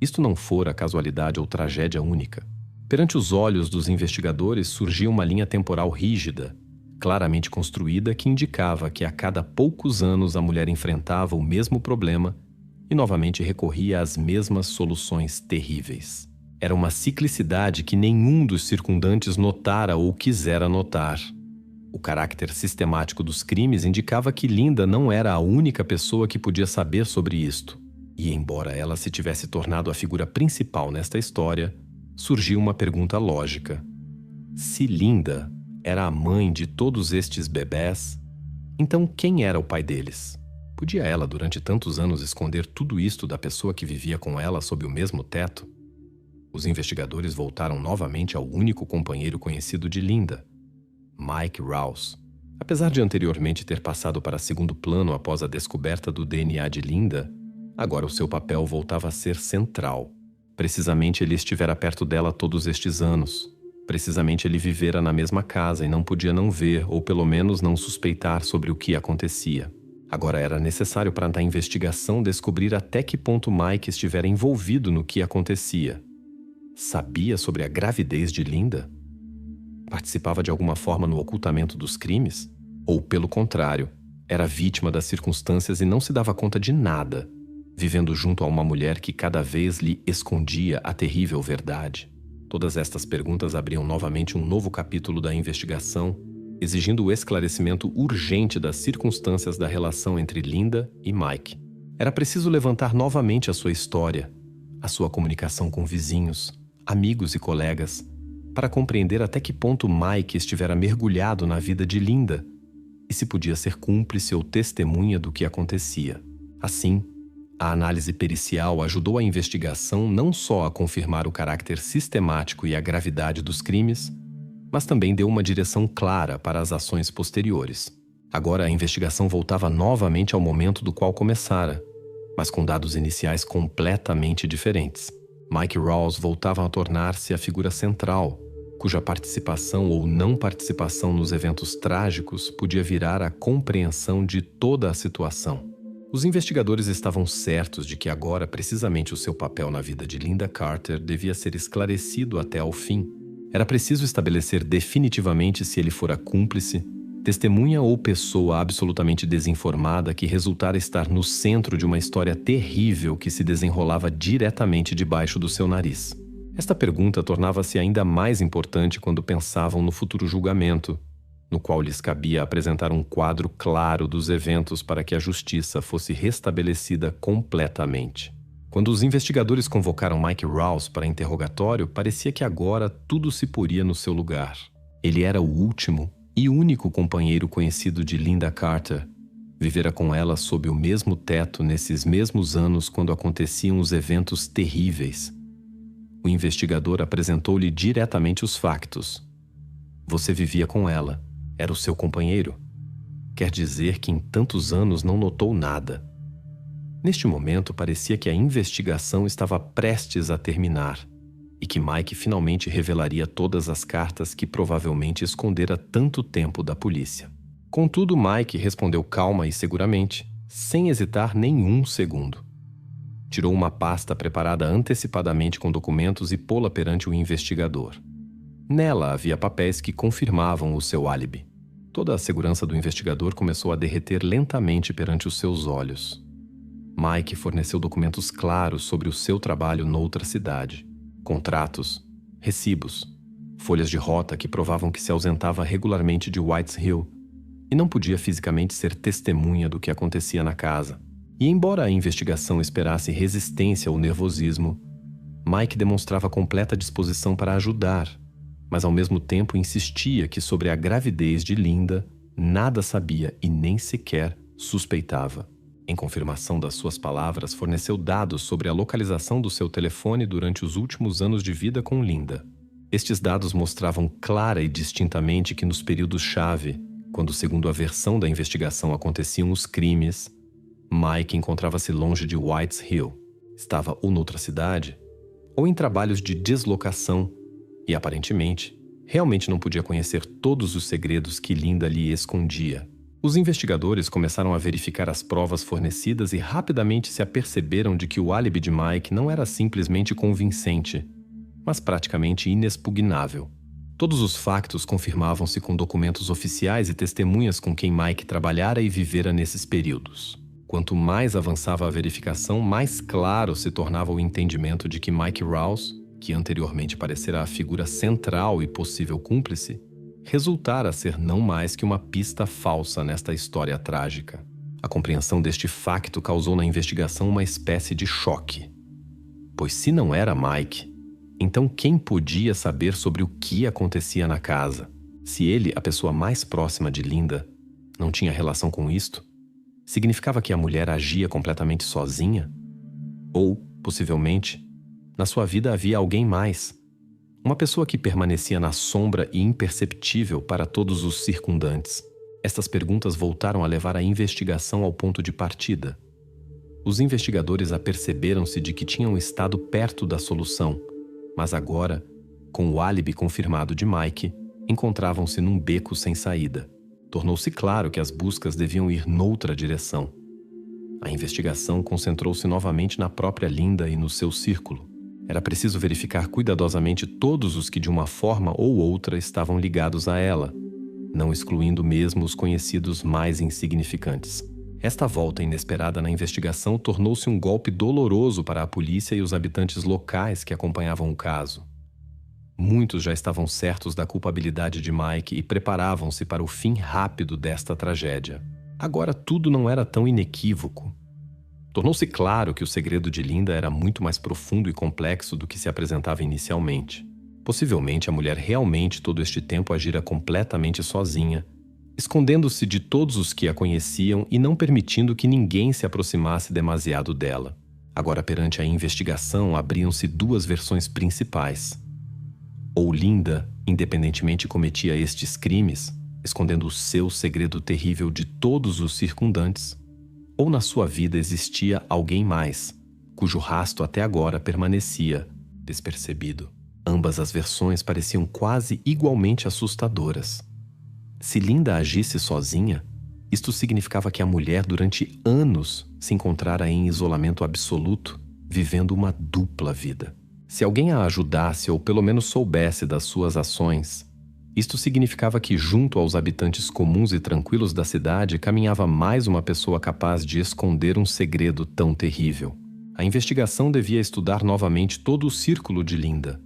Isto não fora casualidade ou tragédia única. Perante os olhos dos investigadores surgia uma linha temporal rígida, claramente construída, que indicava que a cada poucos anos a mulher enfrentava o mesmo problema e novamente recorria às mesmas soluções terríveis. Era uma ciclicidade que nenhum dos circundantes notara ou quisera notar. O caráter sistemático dos crimes indicava que Linda não era a única pessoa que podia saber sobre isto. E embora ela se tivesse tornado a figura principal nesta história, surgiu uma pergunta lógica. Se Linda era a mãe de todos estes bebés, então quem era o pai deles? Podia ela, durante tantos anos, esconder tudo isto da pessoa que vivia com ela sob o mesmo teto? Os investigadores voltaram novamente ao único companheiro conhecido de Linda, Mike Rouse. Apesar de anteriormente ter passado para segundo plano após a descoberta do DNA de Linda, agora o seu papel voltava a ser central. Precisamente ele estivera perto dela todos estes anos. Precisamente ele vivera na mesma casa e não podia não ver, ou pelo menos não suspeitar sobre o que acontecia. Agora era necessário para a investigação descobrir até que ponto Mike estivera envolvido no que acontecia. Sabia sobre a gravidez de Linda? Participava de alguma forma no ocultamento dos crimes? Ou, pelo contrário, era vítima das circunstâncias e não se dava conta de nada, vivendo junto a uma mulher que cada vez lhe escondia a terrível verdade? Todas estas perguntas abriam novamente um novo capítulo da investigação, exigindo o esclarecimento urgente das circunstâncias da relação entre Linda e Mike. Era preciso levantar novamente a sua história, a sua comunicação com vizinhos, amigos e colegas, para compreender até que ponto Mike estivera mergulhado na vida de Linda e se podia ser cúmplice ou testemunha do que acontecia. Assim, a análise pericial ajudou a investigação não só a confirmar o caráter sistemático e a gravidade dos crimes, mas também deu uma direção clara para as ações posteriores. Agora a investigação voltava novamente ao momento do qual começara, mas com dados iniciais completamente diferentes. Mike Rouse voltava a tornar-se a figura central, cuja participação ou não participação nos eventos trágicos podia virar a compreensão de toda a situação. Os investigadores estavam certos de que agora precisamente o seu papel na vida de Linda Carter devia ser esclarecido até ao fim. Era preciso estabelecer definitivamente se ele fora cúmplice, testemunha ou pessoa absolutamente desinformada que resultara estar no centro de uma história terrível que se desenrolava diretamente debaixo do seu nariz. Esta pergunta tornava-se ainda mais importante quando pensavam no futuro julgamento, no qual lhes cabia apresentar um quadro claro dos eventos para que a justiça fosse restabelecida completamente. Quando os investigadores convocaram Mike Rouse para interrogatório, parecia que agora tudo se poria no seu lugar. Ele era o último e único companheiro conhecido de Lynda Carter, vivera com ela sob o mesmo teto nesses mesmos anos quando aconteciam os eventos terríveis. O investigador apresentou-lhe diretamente os factos. Você vivia com ela, era o seu companheiro. Quer dizer que em tantos anos não notou nada. Neste momento, parecia que a investigação estava prestes a terminar e que Mike finalmente revelaria todas as cartas que provavelmente escondera tanto tempo da polícia. Contudo, Mike respondeu calma e seguramente, sem hesitar nenhum segundo. Tirou uma pasta preparada antecipadamente com documentos e pô-la perante o investigador. Nela havia papéis que confirmavam o seu álibi. Toda a segurança do investigador começou a derreter lentamente perante os seus olhos. Mike forneceu documentos claros sobre o seu trabalho noutra cidade. Contratos, recibos, folhas de rota que provavam que se ausentava regularmente de Whites Hill e não podia fisicamente ser testemunha do que acontecia na casa. E embora a investigação esperasse resistência ao nervosismo, Mike demonstrava completa disposição para ajudar, mas ao mesmo tempo insistia que sobre a gravidez de Lynda nada sabia e nem sequer suspeitava. Em confirmação das suas palavras, forneceu dados sobre a localização do seu telefone durante os últimos anos de vida com Lynda. Estes dados mostravam clara e distintamente que nos períodos-chave, quando, segundo a versão da investigação, aconteciam os crimes, Mike encontrava-se longe de Whites Hill, estava ou noutra cidade, ou em trabalhos de deslocação e, aparentemente, realmente não podia conhecer todos os segredos que Lynda lhe escondia. Os investigadores começaram a verificar as provas fornecidas e rapidamente se aperceberam de que o álibi de Mike não era simplesmente convincente, mas praticamente inexpugnável. Todos os factos confirmavam-se com documentos oficiais e testemunhas com quem Mike trabalhara e vivera nesses períodos. Quanto mais avançava a verificação, mais claro se tornava o entendimento de que Mike Rouse, que anteriormente parecera a figura central e possível cúmplice, resultara ser não mais que uma pista falsa nesta história trágica. A compreensão deste facto causou na investigação uma espécie de choque. Pois se não era Mike, então quem podia saber sobre o que acontecia na casa? Se ele, a pessoa mais próxima de Lynda, não tinha relação com isto, significava que a mulher agia completamente sozinha? Ou, possivelmente, na sua vida havia alguém mais? Uma pessoa que permanecia na sombra e imperceptível para todos os circundantes. Estas perguntas voltaram a levar a investigação ao ponto de partida. Os investigadores aperceberam-se de que tinham estado perto da solução, mas agora, com o álibi confirmado de Mike, encontravam-se num beco sem saída. Tornou-se claro que as buscas deviam ir noutra direção. A investigação concentrou-se novamente na própria Lynda e no seu círculo. Era preciso verificar cuidadosamente todos os que de uma forma ou outra estavam ligados a ela, não excluindo mesmo os conhecidos mais insignificantes. Esta volta inesperada na investigação tornou-se um golpe doloroso para a polícia e os habitantes locais que acompanhavam o caso. Muitos já estavam certos da culpabilidade de Mike e preparavam-se para o fim rápido desta tragédia. Agora tudo não era tão inequívoco. Tornou-se claro que o segredo de Lynda era muito mais profundo e complexo do que se apresentava inicialmente. Possivelmente a mulher realmente todo este tempo agira completamente sozinha, escondendo-se de todos os que a conheciam e não permitindo que ninguém se aproximasse demasiado dela. Agora, perante a investigação, abriam-se duas versões principais. Ou Lynda, independentemente, cometia estes crimes, escondendo o seu segredo terrível de todos os circundantes, ou na sua vida existia alguém mais, cujo rastro até agora permanecia despercebido. Ambas as versões pareciam quase igualmente assustadoras. Se Lynda agisse sozinha, isto significava que a mulher durante anos se encontrara em isolamento absoluto, vivendo uma dupla vida. Se alguém a ajudasse ou pelo menos soubesse das suas ações, isto significava que junto aos habitantes comuns e tranquilos da cidade caminhava mais uma pessoa capaz de esconder um segredo tão terrível. A investigação devia estudar novamente todo o círculo de Lynda.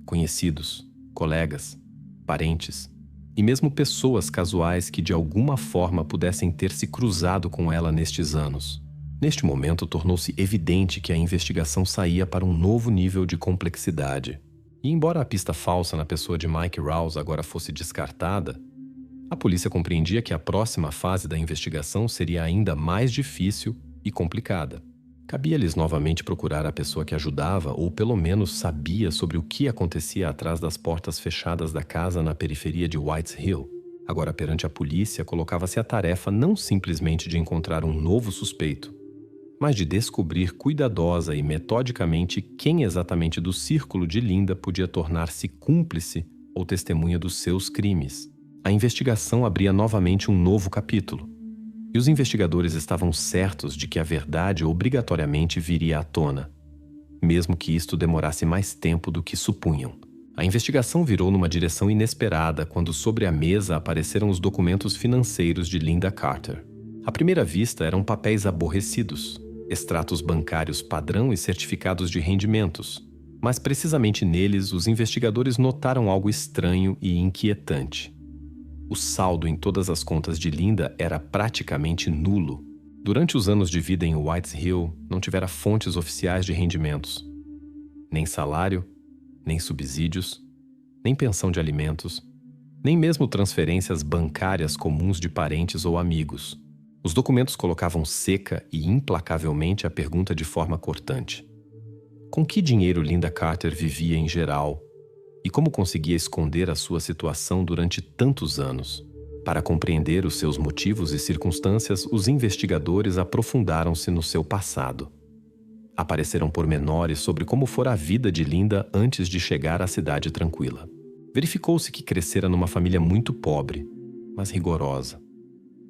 Conhecidos, colegas, parentes e mesmo pessoas casuais que de alguma forma pudessem ter se cruzado com ela nestes anos. Neste momento, tornou-se evidente que a investigação saía para um novo nível de complexidade. E embora a pista falsa na pessoa de Mike Rouse agora fosse descartada, A polícia compreendia que a próxima fase da investigação seria ainda mais difícil e complicada. Cabia-lhes novamente procurar a pessoa que ajudava ou pelo menos sabia sobre o que acontecia atrás das portas fechadas da casa na periferia de Whites Hill. Agora, perante a polícia, colocava-se a tarefa não simplesmente de encontrar um novo suspeito, mas de descobrir cuidadosa e metodicamente quem exatamente do círculo de Linda podia tornar-se cúmplice ou testemunha dos seus crimes. A investigação abria novamente um novo capítulo, e os investigadores estavam certos de que a verdade obrigatoriamente viria à tona, mesmo que isto demorasse mais tempo do que supunham. A investigação virou numa direção inesperada quando sobre a mesa apareceram os documentos financeiros de Linda Carter. À primeira vista, eram papéis aborrecidos, extratos bancários padrão e certificados de rendimentos, mas precisamente neles os investigadores notaram algo estranho e inquietante. O saldo em todas as contas de Linda era praticamente nulo. Durante os anos de vida em Whites Hill, não tivera fontes oficiais de rendimentos. Nem salário, nem subsídios, nem pensão de alimentos, nem mesmo transferências bancárias comuns de parentes ou amigos. Os documentos colocavam seca e implacavelmente a pergunta de forma cortante: com que dinheiro Linda Carter vivia em geral? E como conseguia esconder a sua situação durante tantos anos? Para compreender os seus motivos e circunstâncias, os investigadores aprofundaram-se no seu passado. Apareceram pormenores sobre como fora a vida de Linda antes de chegar à cidade tranquila. Verificou-se que crescera numa família muito pobre, mas rigorosa.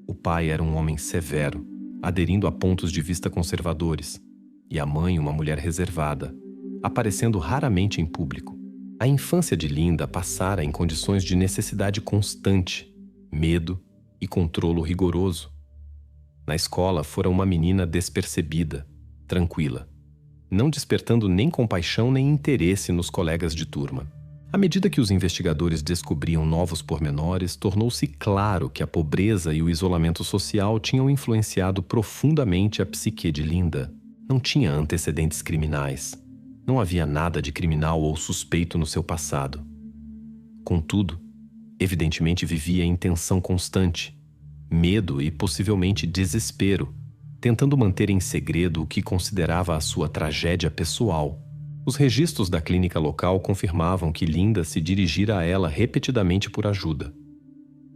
O pai era um homem severo, aderindo a pontos de vista conservadores, e a mãe uma mulher reservada, aparecendo raramente em público. A infância de Linda passara em condições de necessidade constante, medo e controlo rigoroso. Na escola fora uma menina despercebida, tranquila, não despertando nem compaixão nem interesse nos colegas de turma. À medida que os investigadores descobriam novos pormenores, tornou-se claro que a pobreza e o isolamento social tinham influenciado profundamente a psique de Linda. Não tinha antecedentes criminais. Não havia nada de criminal ou suspeito no seu passado. Contudo, evidentemente vivia em tensão constante, medo e possivelmente desespero, tentando manter em segredo o que considerava a sua tragédia pessoal. Os registros da clínica local confirmavam que Linda se dirigira a ela repetidamente por ajuda.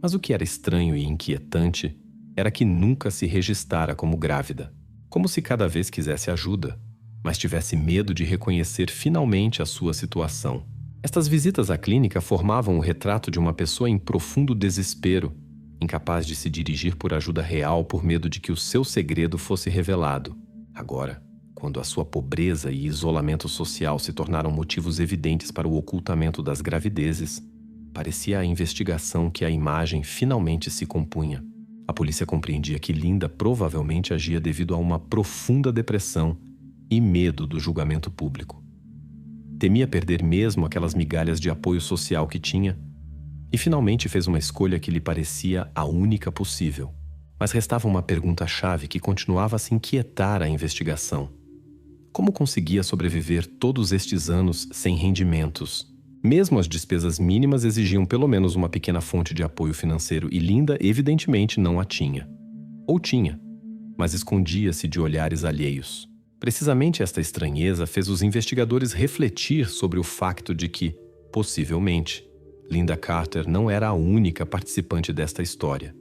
Mas o que era estranho e inquietante era que nunca se registrara como grávida, como se cada vez quisesse ajuda, mas tivesse medo de reconhecer finalmente a sua situação. Estas visitas à clínica formavam o retrato de uma pessoa em profundo desespero, incapaz de se dirigir por ajuda real por medo de que o seu segredo fosse revelado. Agora, quando a sua pobreza e isolamento social se tornaram motivos evidentes para o ocultamento das gravidezes, parecia à investigação que a imagem finalmente se compunha. A polícia compreendia que Linda provavelmente agia devido a uma profunda depressão e medo do julgamento público. Temia perder mesmo aquelas migalhas de apoio social que tinha e finalmente fez uma escolha que lhe parecia a única possível. Mas restava uma pergunta-chave que continuava a se inquietar a investigação. Como conseguia sobreviver todos estes anos sem rendimentos? Mesmo as despesas mínimas exigiam pelo menos uma pequena fonte de apoio financeiro e Linda evidentemente não a tinha. Ou tinha, mas escondia-se de olhares alheios. Precisamente esta estranheza fez os investigadores refletir sobre o facto de que, possivelmente, Linda Carter não era a única participante desta história.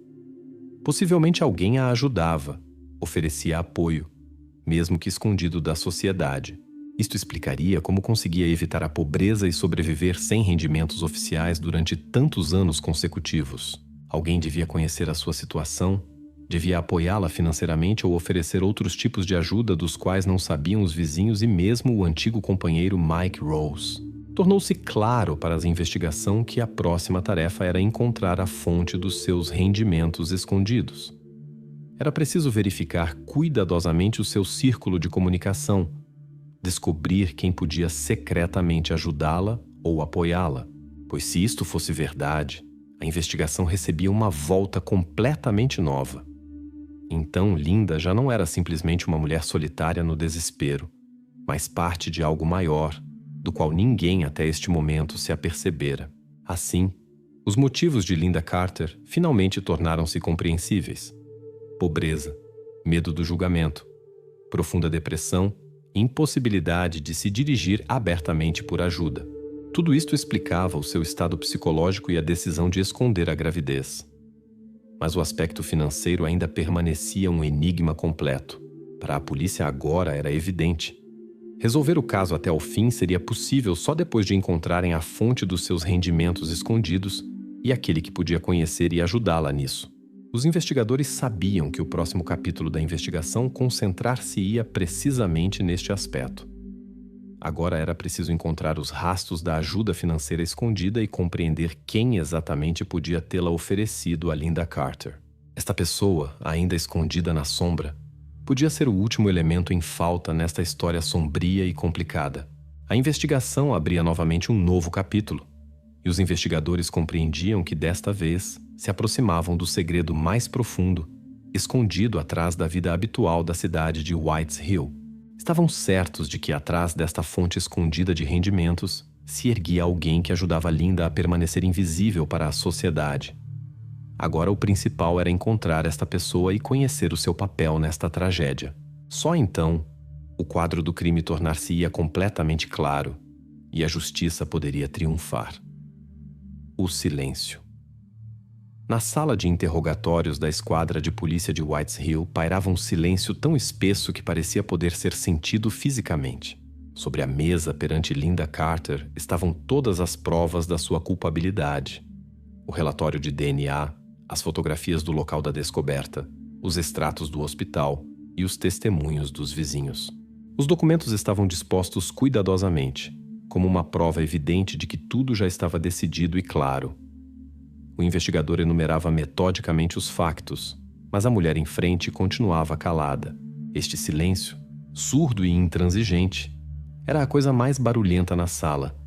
Possivelmente alguém a ajudava, oferecia apoio, mesmo que escondido da sociedade. Isto explicaria como conseguia evitar a pobreza e sobreviver sem rendimentos oficiais durante tantos anos consecutivos. Alguém devia conhecer a sua situação, devia apoiá-la financeiramente ou oferecer outros tipos de ajuda dos quais não sabiam os vizinhos e mesmo o antigo companheiro Mike Rose. Tornou-se claro para a investigação que a próxima tarefa era encontrar a fonte dos seus rendimentos escondidos. Era preciso verificar cuidadosamente o seu círculo de comunicação, descobrir quem podia secretamente ajudá-la ou apoiá-la, pois se isto fosse verdade, a investigação recebia uma volta completamente nova. Então Linda já não era simplesmente uma mulher solitária no desespero, mas parte de algo maior, do qual ninguém até este momento se apercebera. Assim, Os motivos de Linda Carter finalmente tornaram-se compreensíveis: pobreza, medo do julgamento, profunda depressão e impossibilidade de se dirigir abertamente por ajuda. Tudo isto explicava o seu estado psicológico e a decisão de esconder a gravidez. Mas o aspecto financeiro ainda permanecia um enigma completo. Para a polícia agora era evidente. Resolver o caso até o fim seria possível só depois de encontrarem a fonte dos seus rendimentos escondidos e aquele que podia conhecer e ajudá-la nisso. Os investigadores sabiam que o próximo capítulo da investigação concentrar-se-ia precisamente neste aspecto. Agora era preciso encontrar os rastros da ajuda financeira escondida e compreender quem exatamente podia tê-la oferecido a Linda Carter. Esta pessoa, ainda escondida na sombra, podia ser o último elemento em falta nesta história sombria e complicada. A investigação abria novamente um novo capítulo, e os investigadores compreendiam que desta vez se aproximavam do segredo mais profundo, escondido atrás da vida habitual da cidade de Whites Hill. Estavam certos de que atrás desta fonte escondida de rendimentos se erguia alguém que ajudava Linda a permanecer invisível para a sociedade. Agora o principal era encontrar esta pessoa e conhecer o seu papel nesta tragédia. Só então, o quadro do crime tornar-se-ia completamente claro e a justiça poderia triunfar. O silêncio. Na sala de interrogatórios da esquadra de polícia de Whites Hill pairava um silêncio tão espesso que parecia poder ser sentido fisicamente. Sobre a mesa perante Linda Carter estavam todas as provas da sua culpabilidade. O relatório de DNA, as fotografias do local da descoberta, os extratos do hospital e os testemunhos dos vizinhos. Os documentos estavam dispostos cuidadosamente, como uma prova evidente de que tudo já estava decidido e claro. O investigador enumerava metodicamente os factos, mas a mulher em frente continuava calada. Este silêncio, surdo e intransigente, era a coisa mais barulhenta na sala,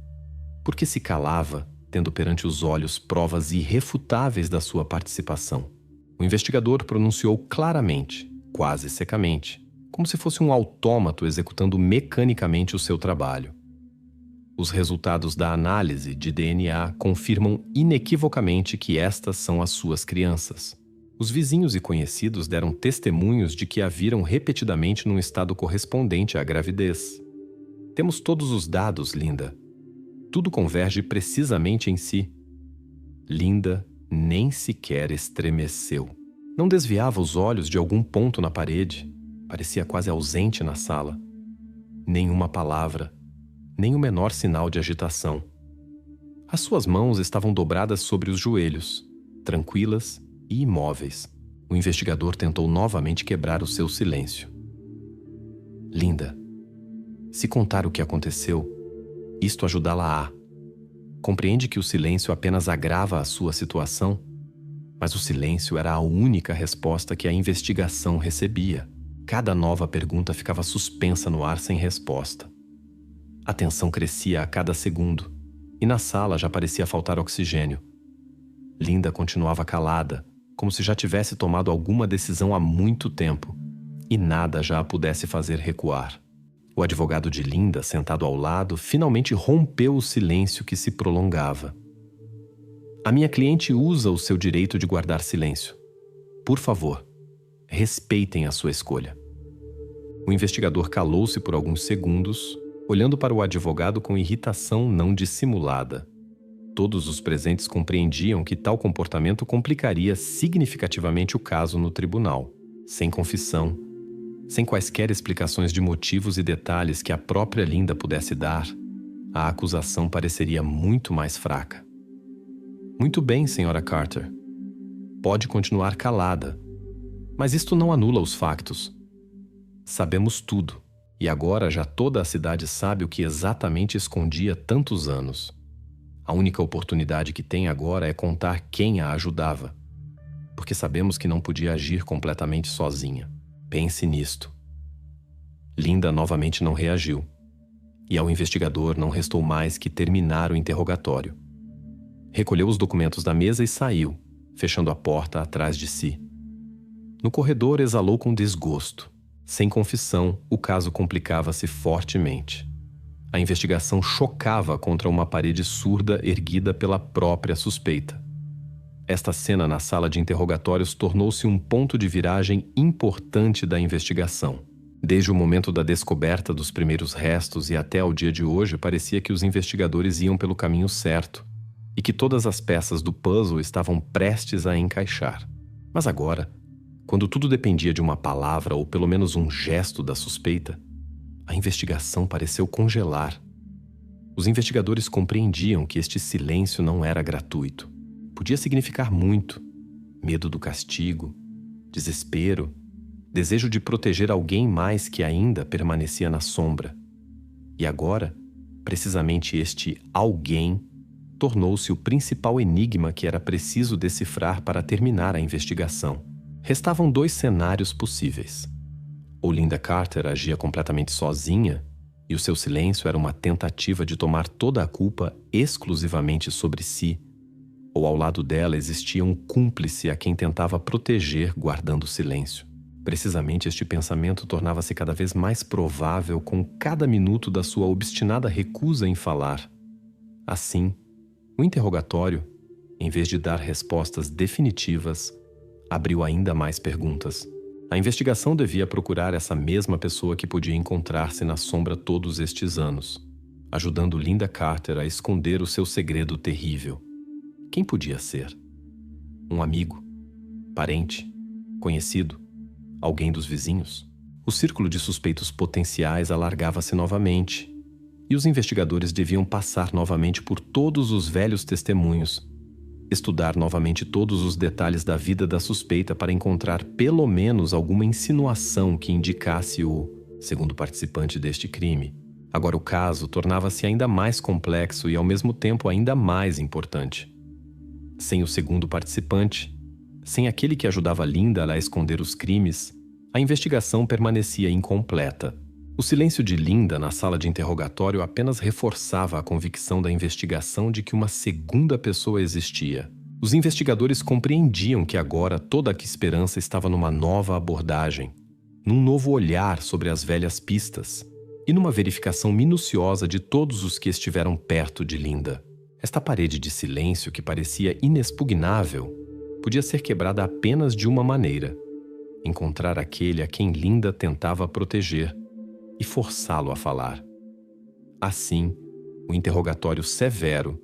porque se calava, tendo perante os olhos provas irrefutáveis da sua participação. O investigador pronunciou claramente, quase secamente, como se fosse um autômato executando mecanicamente o seu trabalho. Os resultados da análise de DNA confirmam inequivocamente que estas são as suas crianças. Os vizinhos e conhecidos deram testemunhos de que a viram repetidamente num estado correspondente à gravidez. Temos todos os dados, Linda. Tudo converge precisamente em si. Linda nem sequer estremeceu. Não desviava os olhos de algum ponto na parede. Parecia quase ausente na sala. Nenhuma palavra, nem o menor sinal de agitação. As suas mãos estavam dobradas sobre os joelhos, tranquilas e imóveis. O investigador tentou novamente quebrar o seu silêncio. Linda, se contar o que aconteceu, isto ajudá-la-á. Compreende que o silêncio apenas agrava a sua situação? Mas o silêncio era a única resposta que a investigação recebia. Cada nova pergunta ficava suspensa no ar sem resposta. A tensão crescia a cada segundo, e na sala já parecia faltar oxigênio. Linda continuava calada, como se já tivesse tomado alguma decisão há muito tempo, e nada já a pudesse fazer recuar. O advogado de Linda, sentado ao lado, finalmente rompeu o silêncio que se prolongava. A minha cliente usa o seu direito de guardar silêncio. Por favor, respeitem a sua escolha. O investigador calou-se por alguns segundos, olhando para o advogado com irritação não dissimulada. Todos os presentes compreendiam que tal comportamento complicaria significativamente o caso no tribunal. Sem confissão, sem quaisquer explicações de motivos e detalhes que a própria Linda pudesse dar, a acusação pareceria muito mais fraca. Muito bem, Sra. Carter. Pode continuar calada, mas isto não anula os factos. Sabemos tudo. E agora já toda a cidade sabe o que exatamente escondia tantos anos. A única oportunidade que tem agora é contar quem a ajudava. Porque sabemos que não podia agir completamente sozinha. Pense nisto. Linda novamente não reagiu. E ao investigador não restou mais que terminar o interrogatório. Recolheu os documentos da mesa e saiu, fechando a porta atrás de si. No corredor exalou com desgosto. Sem confissão, o caso complicava-se fortemente. A investigação chocava contra uma parede surda erguida pela própria suspeita. Esta cena na sala de interrogatórios tornou-se um ponto de viragem importante da investigação. Desde o momento da descoberta dos primeiros restos e até ao dia de hoje, parecia que os investigadores iam pelo caminho certo e que todas as peças do puzzle estavam prestes a encaixar. Mas agora, quando tudo dependia de uma palavra ou pelo menos um gesto da suspeita, a investigação pareceu congelar. Os investigadores compreendiam que este silêncio não era gratuito. Podia significar muito: medo do castigo, desespero, desejo de proteger alguém mais que ainda permanecia na sombra. E agora, precisamente este alguém tornou-se o principal enigma que era preciso decifrar para terminar a investigação. Restavam 2 cenários possíveis. Ou Lynda Carter agia completamente sozinha e o seu silêncio era uma tentativa de tomar toda a culpa exclusivamente sobre si, ou ao lado dela existia um cúmplice a quem tentava proteger guardando silêncio. Precisamente este pensamento tornava-se cada vez mais provável com cada minuto da sua obstinada recusa em falar. Assim, o interrogatório, em vez de dar respostas definitivas, abriu ainda mais perguntas. A investigação devia procurar essa mesma pessoa que podia encontrar-se na sombra todos estes anos, ajudando Lynda Carter a esconder o seu segredo terrível. Quem podia ser? Um amigo? Parente? Conhecido? Alguém dos vizinhos? O círculo de suspeitos potenciais alargava-se novamente, e os investigadores deviam passar novamente por todos os velhos testemunhos, estudar novamente todos os detalhes da vida da suspeita para encontrar pelo menos alguma insinuação que indicasse o segundo participante deste crime. Agora o caso tornava-se ainda mais complexo e ao mesmo tempo ainda mais importante. Sem o segundo participante, sem aquele que ajudava Lynda a esconder os crimes, a investigação permanecia incompleta. O silêncio de Lynda na sala de interrogatório apenas reforçava a convicção da investigação de que uma segunda pessoa existia. Os investigadores compreendiam que agora toda a esperança estava numa nova abordagem, num novo olhar sobre as velhas pistas e numa verificação minuciosa de todos os que estiveram perto de Lynda. Esta parede de silêncio que parecia inexpugnável podia ser quebrada apenas de uma maneira: encontrar aquele a quem Lynda tentava proteger e forçá-lo a falar. Assim, o interrogatório severo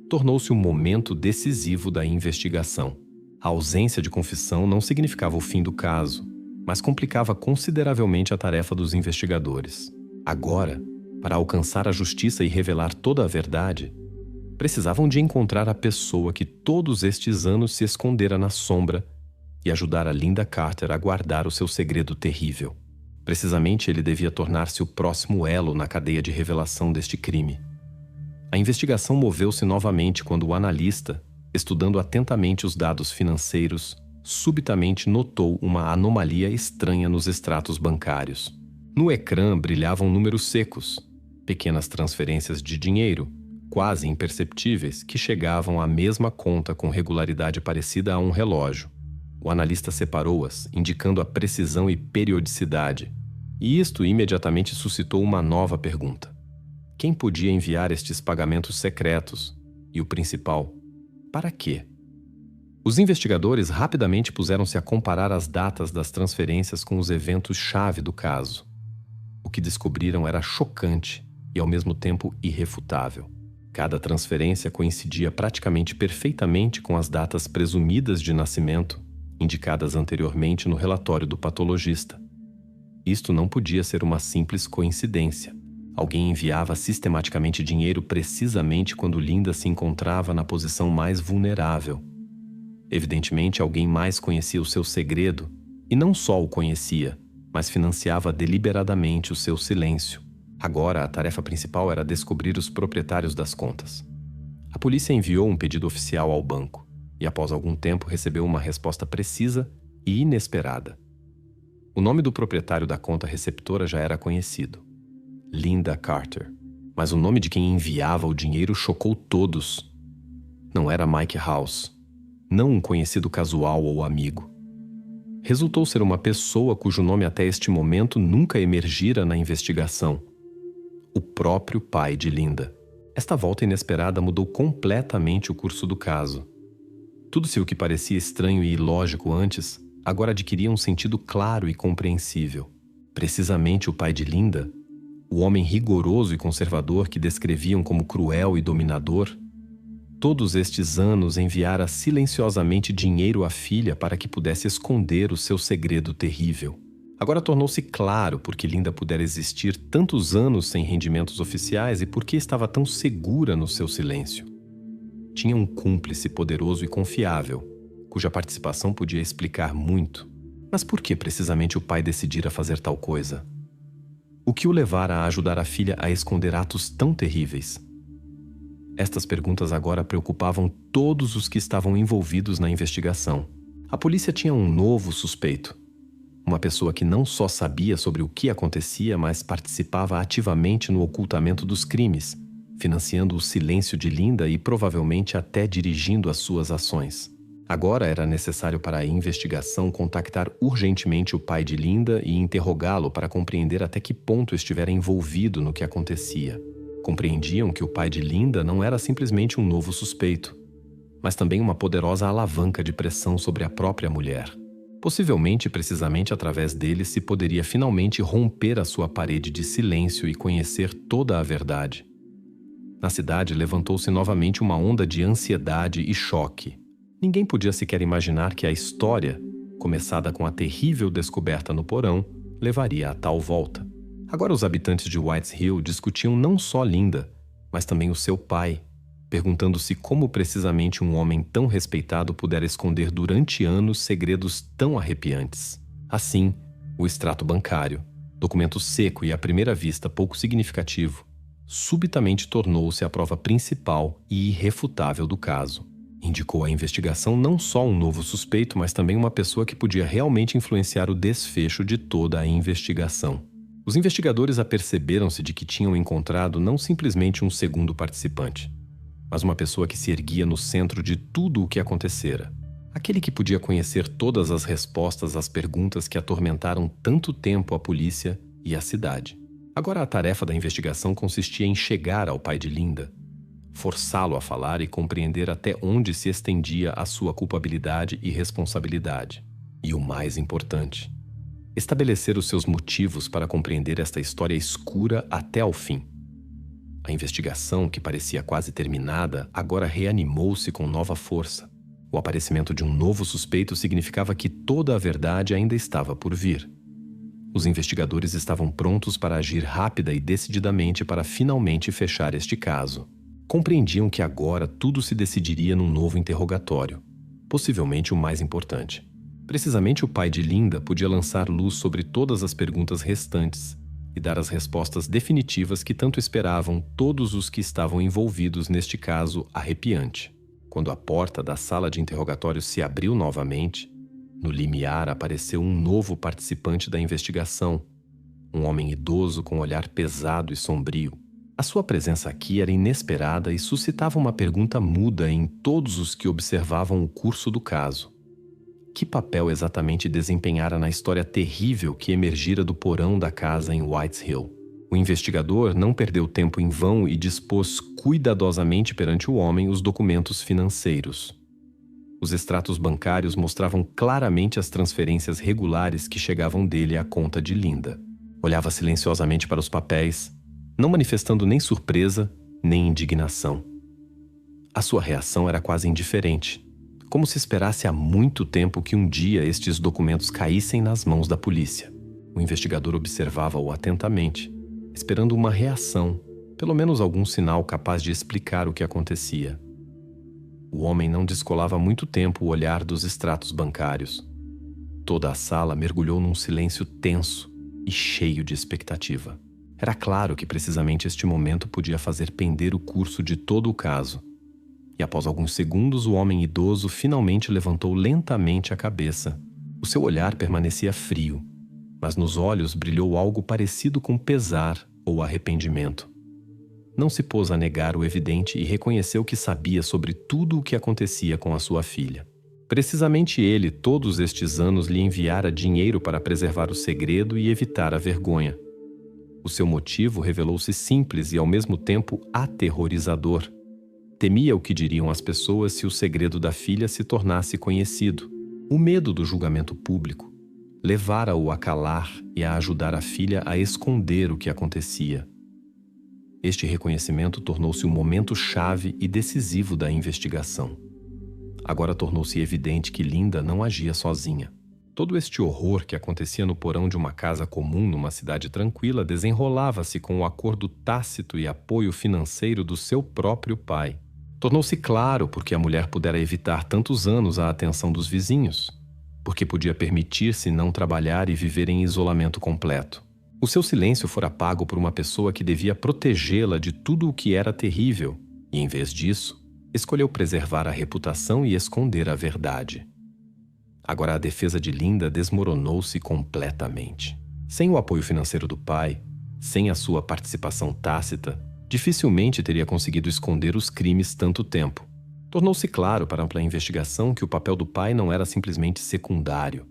tornou-se um momento decisivo da investigação. A ausência de confissão não significava o fim do caso, mas complicava consideravelmente a tarefa dos investigadores. Agora, para alcançar a justiça e revelar toda a verdade, precisavam de encontrar a pessoa que todos estes anos se escondera na sombra e ajudar a Lynda Carter a guardar o seu segredo terrível. Precisamente ele devia tornar-se o próximo elo na cadeia de revelação deste crime. A investigação moveu-se novamente quando o analista, estudando atentamente os dados financeiros, subitamente notou uma anomalia estranha nos extratos bancários. No ecrã brilhavam números secos, pequenas transferências de dinheiro, quase imperceptíveis, que chegavam à mesma conta com regularidade parecida a um relógio. O analista separou-as, indicando a precisão e periodicidade, e isto imediatamente suscitou uma nova pergunta. Quem podia enviar estes pagamentos secretos? E o principal, para quê? Os investigadores rapidamente puseram-se a comparar as datas das transferências com os eventos-chave do caso. O que descobriram era chocante e, ao mesmo tempo, irrefutável. Cada transferência coincidia praticamente perfeitamente com as datas presumidas de nascimento, indicadas anteriormente no relatório do patologista. Isto não podia ser uma simples coincidência. Alguém enviava sistematicamente dinheiro precisamente quando Lynda se encontrava na posição mais vulnerável. Evidentemente, alguém mais conhecia o seu segredo, e não só o conhecia, mas financiava deliberadamente o seu silêncio. Agora, a tarefa principal era descobrir os proprietários das contas. A polícia enviou um pedido oficial ao banco, e após algum tempo recebeu uma resposta precisa e inesperada. O nome do proprietário da conta receptora já era conhecido: Lynda Carter. Mas o nome de quem enviava o dinheiro chocou todos. Não era Mike House, não um conhecido casual ou amigo. Resultou ser uma pessoa cujo nome até este momento nunca emergira na investigação: o próprio pai de Lynda. Esta volta inesperada mudou completamente o curso do caso. Tudo se o que parecia estranho e ilógico antes, agora adquiria um sentido claro e compreensível. Precisamente o pai de Linda, o homem rigoroso e conservador que descreviam como cruel e dominador, todos estes anos enviara silenciosamente dinheiro à filha para que pudesse esconder o seu segredo terrível. Agora tornou-se claro por que Linda pudera existir tantos anos sem rendimentos oficiais e por que estava tão segura no seu silêncio. Tinha um cúmplice poderoso e confiável, cuja participação podia explicar muito. Mas por que precisamente o pai decidira fazer tal coisa? O que o levara a ajudar a filha a esconder atos tão terríveis? Estas perguntas agora preocupavam todos os que estavam envolvidos na investigação. A polícia tinha um novo suspeito. Uma pessoa que não só sabia sobre o que acontecia, mas participava ativamente no ocultamento dos crimes, financiando o silêncio de Linda e provavelmente até dirigindo as suas ações. Agora era necessário para a investigação contactar urgentemente o pai de Linda e interrogá-lo para compreender até que ponto estivera envolvido no que acontecia. Compreendiam que o pai de Linda não era simplesmente um novo suspeito, mas também uma poderosa alavanca de pressão sobre a própria mulher. Possivelmente, precisamente através dele, se poderia finalmente romper a sua parede de silêncio e conhecer toda a verdade. Na cidade, levantou-se novamente uma onda de ansiedade e choque. Ninguém podia sequer imaginar que a história, começada com a terrível descoberta no porão, levaria a tal volta. Agora os habitantes de Whites Hill discutiam não só Linda, mas também o seu pai, perguntando-se como precisamente um homem tão respeitado pudera esconder durante anos segredos tão arrepiantes. Assim, o extrato bancário, documento seco e à primeira vista pouco significativo, subitamente tornou-se a prova principal e irrefutável do caso. Indicou à investigação não só um novo suspeito, mas também uma pessoa que podia realmente influenciar o desfecho de toda a investigação. Os investigadores aperceberam-se de que tinham encontrado não simplesmente um segundo participante, mas uma pessoa que se erguia no centro de tudo o que acontecera. Aquele que podia conhecer todas as respostas às perguntas que atormentaram tanto tempo a polícia e a cidade. Agora a tarefa da investigação consistia em chegar ao pai de Linda, forçá-lo a falar e compreender até onde se estendia a sua culpabilidade e responsabilidade. E o mais importante, estabelecer os seus motivos para compreender esta história escura até ao fim. A investigação, que parecia quase terminada, agora reanimou-se com nova força. O aparecimento de um novo suspeito significava que toda a verdade ainda estava por vir. Os investigadores estavam prontos para agir rápida e decididamente para finalmente fechar este caso. Compreendiam que agora tudo se decidiria num novo interrogatório, possivelmente o mais importante. Precisamente o pai de Linda podia lançar luz sobre todas as perguntas restantes e dar as respostas definitivas que tanto esperavam todos os que estavam envolvidos neste caso arrepiante. Quando a porta da sala de interrogatório se abriu novamente, no limiar apareceu um novo participante da investigação, um homem idoso com um olhar pesado e sombrio. A sua presença aqui era inesperada e suscitava uma pergunta muda em todos os que observavam o curso do caso. Que papel exatamente desempenhara na história terrível que emergira do porão da casa em Whites Hill? O investigador não perdeu tempo em vão e dispôs cuidadosamente perante o homem os documentos financeiros. Os extratos bancários mostravam claramente as transferências regulares que chegavam dele à conta de Linda. Olhava silenciosamente para os papéis, não manifestando nem surpresa, nem indignação. A sua reação era quase indiferente, como se esperasse há muito tempo que um dia estes documentos caíssem nas mãos da polícia. O investigador observava-o atentamente, esperando uma reação, pelo menos algum sinal capaz de explicar o que acontecia. O homem não descolava há muito tempo o olhar dos extratos bancários. Toda a sala mergulhou num silêncio tenso e cheio de expectativa. Era claro que precisamente este momento podia fazer pender o curso de todo o caso. E após alguns segundos, o homem idoso finalmente levantou lentamente a cabeça. O seu olhar permanecia frio, mas nos olhos brilhou algo parecido com pesar ou arrependimento. Não se pôs a negar o evidente e reconheceu que sabia sobre tudo o que acontecia com a sua filha. Precisamente ele, todos estes anos, lhe enviara dinheiro para preservar o segredo e evitar a vergonha. O seu motivo revelou-se simples e, ao mesmo tempo, aterrorizador. Temia o que diriam as pessoas se o segredo da filha se tornasse conhecido. O medo do julgamento público levara-o a calar e a ajudar a filha a esconder o que acontecia. Este reconhecimento tornou-se um momento chave e decisivo da investigação. Agora tornou-se evidente que Linda não agia sozinha. Todo este horror que acontecia no porão de uma casa comum numa cidade tranquila desenrolava-se com o acordo tácito e apoio financeiro do seu próprio pai. Tornou-se claro porque a mulher pudera evitar tantos anos a atenção dos vizinhos, porque podia permitir-se não trabalhar e viver em isolamento completo. O seu silêncio fora pago por uma pessoa que devia protegê-la de tudo o que era terrível e, em vez disso, escolheu preservar a reputação e esconder a verdade. Agora a defesa de Linda desmoronou-se completamente. Sem o apoio financeiro do pai, sem a sua participação tácita, dificilmente teria conseguido esconder os crimes tanto tempo. Tornou-se claro para a ampla investigação que o papel do pai não era simplesmente secundário.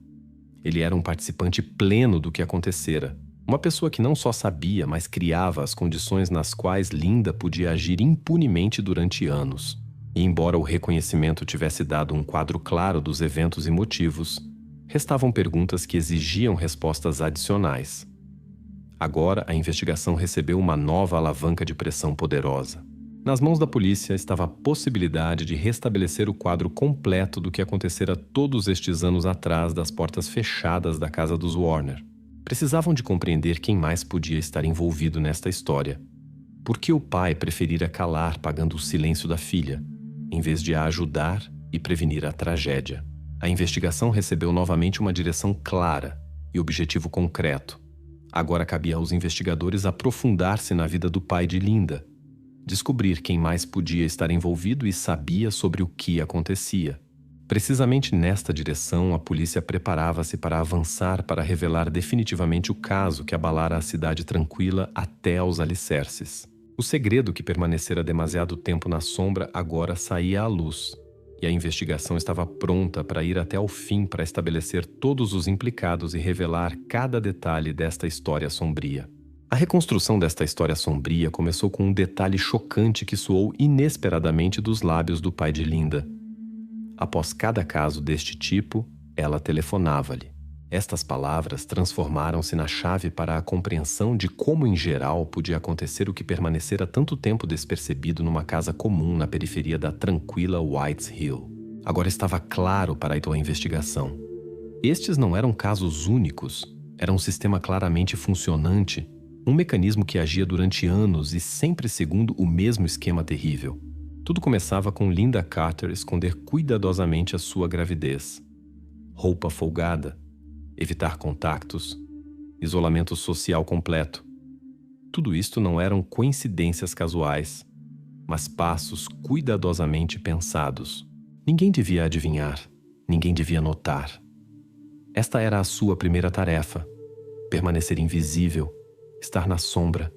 Ele era um participante pleno do que acontecera. Uma pessoa que não só sabia, mas criava as condições nas quais Linda podia agir impunemente durante anos. E embora o reconhecimento tivesse dado um quadro claro dos eventos e motivos, restavam perguntas que exigiam respostas adicionais. Agora, a investigação recebeu uma nova alavanca de pressão poderosa. Nas mãos da polícia estava a possibilidade de restabelecer o quadro completo do que acontecera todos estes anos atrás das portas fechadas da casa dos Warner. Precisavam de compreender quem mais podia estar envolvido nesta história. Por que o pai preferira calar pagando o silêncio da filha, em vez de a ajudar e prevenir a tragédia? A investigação recebeu novamente uma direção clara e objetivo concreto. Agora cabia aos investigadores aprofundar-se na vida do pai de Linda, descobrir quem mais podia estar envolvido e sabia sobre o que acontecia. Precisamente nesta direção, a polícia preparava-se para avançar para revelar definitivamente o caso que abalara a cidade tranquila até aos alicerces. O segredo que permanecera demasiado tempo na sombra agora saía à luz, e a investigação estava pronta para ir até ao fim para estabelecer todos os implicados e revelar cada detalhe desta história sombria. A reconstrução desta história sombria começou com um detalhe chocante que soou inesperadamente dos lábios do pai de Linda. Após cada caso deste tipo, ela telefonava-lhe. Estas palavras transformaram-se na chave para a compreensão de como, em geral, podia acontecer o que permanecera tanto tempo despercebido numa casa comum na periferia da tranquila Whites Hill. Agora estava claro para a investigação. Estes não eram casos únicos, era um sistema claramente funcionante, um mecanismo que agia durante anos e sempre segundo o mesmo esquema terrível. Tudo começava com Linda Carter esconder cuidadosamente a sua gravidez. Roupa folgada, evitar contactos, isolamento social completo. Tudo isto não eram coincidências casuais, mas passos cuidadosamente pensados. Ninguém devia adivinhar, ninguém devia notar. Esta era a sua primeira tarefa: permanecer invisível, estar na sombra,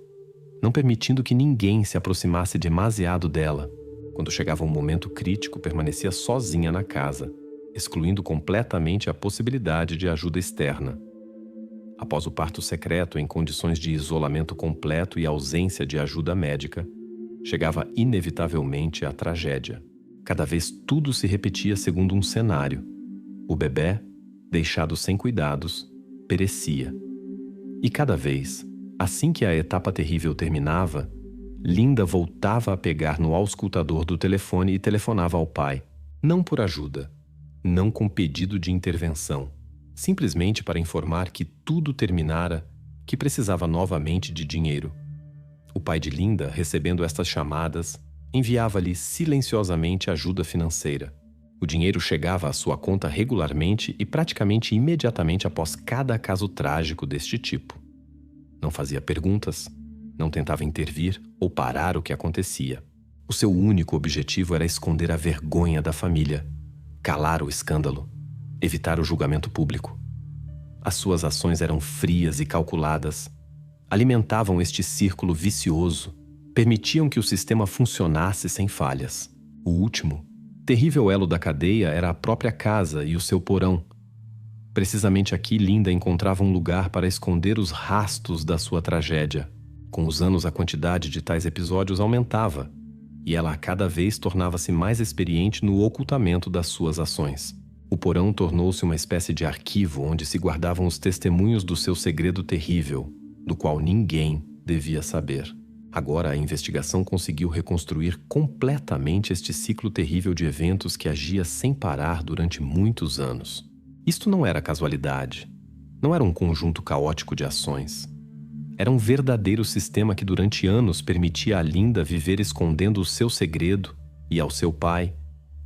não permitindo que ninguém se aproximasse demasiado dela. Quando chegava um momento crítico, permanecia sozinha na casa, excluindo completamente a possibilidade de ajuda externa. Após o parto secreto em condições de isolamento completo e ausência de ajuda médica, chegava inevitavelmente a tragédia. Cada vez tudo se repetia segundo um cenário. O bebé, deixado sem cuidados, perecia. E cada vez, assim que a etapa terrível terminava, Linda voltava a pegar no auscultador do telefone e telefonava ao pai, não por ajuda, não com pedido de intervenção, simplesmente para informar que tudo terminara, que precisava novamente de dinheiro. O pai de Linda, recebendo estas chamadas, enviava-lhe silenciosamente ajuda financeira. O dinheiro chegava à sua conta regularmente e praticamente imediatamente após cada caso trágico deste tipo. Não fazia perguntas, não tentava intervir ou parar o que acontecia. O seu único objetivo era esconder a vergonha da família, calar o escândalo, evitar o julgamento público. As suas ações eram frias e calculadas, alimentavam este círculo vicioso, permitiam que o sistema funcionasse sem falhas. O último, terrível elo da cadeia era a própria casa e o seu porão. Precisamente aqui Linda encontrava um lugar para esconder os rastros da sua tragédia. Com os anos, a quantidade de tais episódios aumentava, e ela a cada vez tornava-se mais experiente no ocultamento das suas ações. O porão tornou-se uma espécie de arquivo onde se guardavam os testemunhos do seu segredo terrível, do qual ninguém devia saber. Agora a investigação conseguiu reconstruir completamente este ciclo terrível de eventos que agia sem parar durante muitos anos. Isto não era casualidade. Não era um conjunto caótico de ações. Era um verdadeiro sistema que durante anos permitia a Linda viver escondendo o seu segredo e, ao seu pai,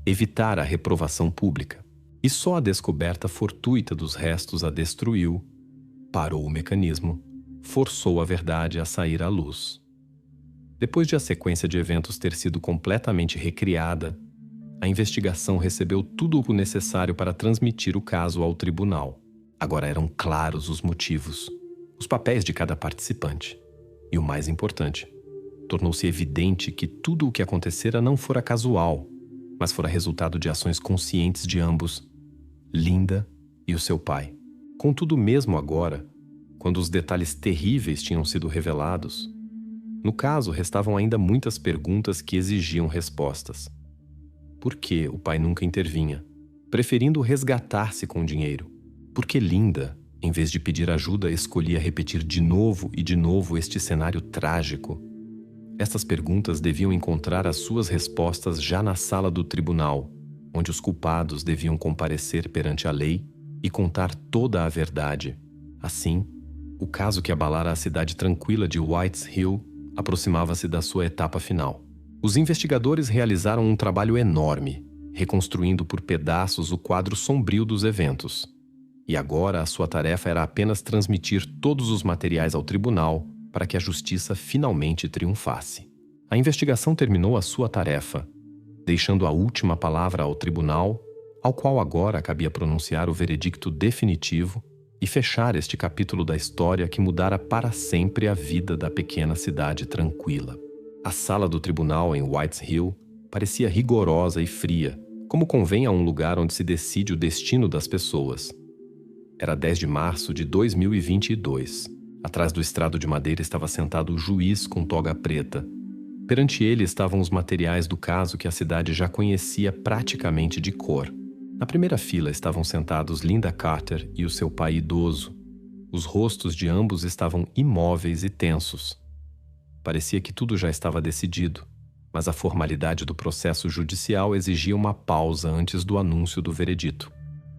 evitar a reprovação pública. E só a descoberta fortuita dos restos a destruiu, parou o mecanismo, forçou a verdade a sair à luz. Depois de a sequência de eventos ter sido completamente recriada, a investigação recebeu tudo o necessário para transmitir o caso ao tribunal. Agora eram claros os motivos, os papéis de cada participante. E o mais importante, tornou-se evidente que tudo o que acontecera não fora casual, mas fora resultado de ações conscientes de ambos, Linda e o seu pai. Contudo, mesmo agora, quando os detalhes terríveis tinham sido revelados, no caso restavam ainda muitas perguntas que exigiam respostas. Por que o pai nunca intervinha, preferindo resgatar-se com o dinheiro? Por que Linda, em vez de pedir ajuda, escolhia repetir de novo e de novo este cenário trágico? Estas perguntas deviam encontrar as suas respostas já na sala do tribunal, onde os culpados deviam comparecer perante a lei e contar toda a verdade. Assim, o caso que abalara a cidade tranquila de Whites Hill aproximava-se da sua etapa final. Os investigadores realizaram um trabalho enorme, reconstruindo por pedaços o quadro sombrio dos eventos. E agora a sua tarefa era apenas transmitir todos os materiais ao tribunal para que a justiça finalmente triunfasse. A investigação terminou a sua tarefa, deixando a última palavra ao tribunal, ao qual agora cabia pronunciar o veredicto definitivo e fechar este capítulo da história que mudara para sempre a vida da pequena cidade tranquila. A sala do tribunal em Whites Hill parecia rigorosa e fria, como convém a um lugar onde se decide o destino das pessoas. Era 10 de março de 2022. Atrás do estrado de madeira estava sentado o juiz com toga preta. Perante ele estavam os materiais do caso que a cidade já conhecia praticamente de cor. Na primeira fila estavam sentados Linda Carter e o seu pai idoso. Os rostos de ambos estavam imóveis e tensos. Parecia que tudo já estava decidido, mas a formalidade do processo judicial exigia uma pausa antes do anúncio do veredito.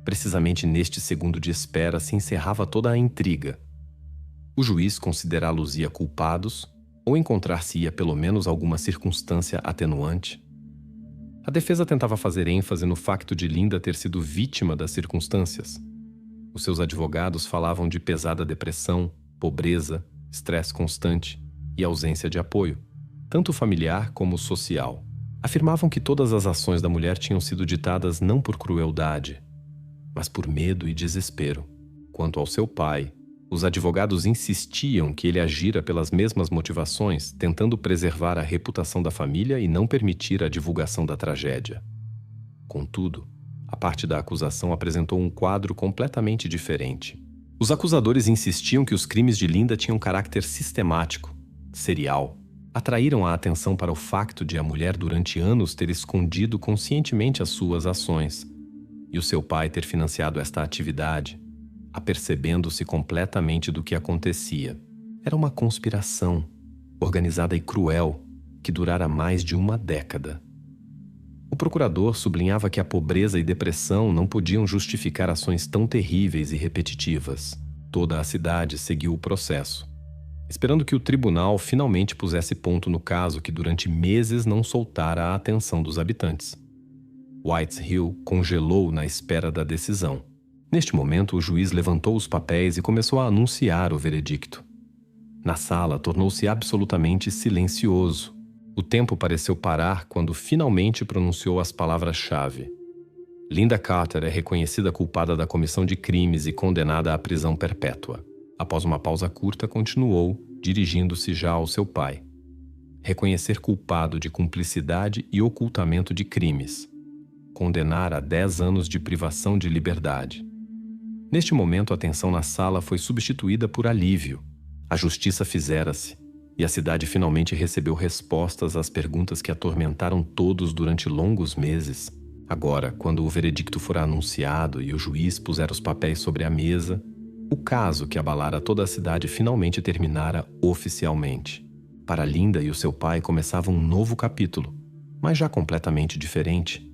Precisamente neste segundo de espera se encerrava toda a intriga. O juiz considerá-los-ia culpados ou encontrar-se-ia pelo menos alguma circunstância atenuante? A defesa tentava fazer ênfase no facto de Linda ter sido vítima das circunstâncias. Os seus advogados falavam de pesada depressão, pobreza, estresse constante e ausência de apoio, tanto familiar como social. Afirmavam que todas as ações da mulher tinham sido ditadas não por crueldade, mas por medo e desespero. Quanto ao seu pai, os advogados insistiam que ele agira pelas mesmas motivações, tentando preservar a reputação da família e não permitir a divulgação da tragédia. Contudo, a parte da acusação apresentou um quadro completamente diferente. Os acusadores insistiam que os crimes de Linda tinham caráter sistemático, serial. Atraíram a atenção para o facto de a mulher durante anos ter escondido conscientemente as suas ações, e o seu pai ter financiado esta atividade, apercebendo-se completamente do que acontecia. Era uma conspiração, organizada e cruel, que durara mais de uma década. O procurador sublinhava que a pobreza e depressão não podiam justificar ações tão terríveis e repetitivas. Toda a cidade seguiu o processo, esperando que o tribunal finalmente pusesse ponto no caso que durante meses não soltara a atenção dos habitantes. Whites Hill congelou na espera da decisão. Neste momento, o juiz levantou os papéis e começou a anunciar o veredicto. Na sala, tornou-se absolutamente silencioso. O tempo pareceu parar quando finalmente pronunciou as palavras-chave. Linda Carter é reconhecida culpada da comissão de crimes e condenada à prisão perpétua. Após uma pausa curta, continuou, dirigindo-se já ao seu pai. Reconhecer culpado de cumplicidade e ocultamento de crimes. Condenar a 10 anos de privação de liberdade. Neste momento, a tensão na sala foi substituída por alívio. A justiça fizera-se. e a cidade finalmente recebeu respostas às perguntas que atormentaram todos durante longos meses. Agora, quando o veredicto fora anunciado e o juiz pusera os papéis sobre a mesa, o caso que abalara toda a cidade finalmente terminara oficialmente. Para Linda e o seu pai começava um novo capítulo, mas já completamente diferente.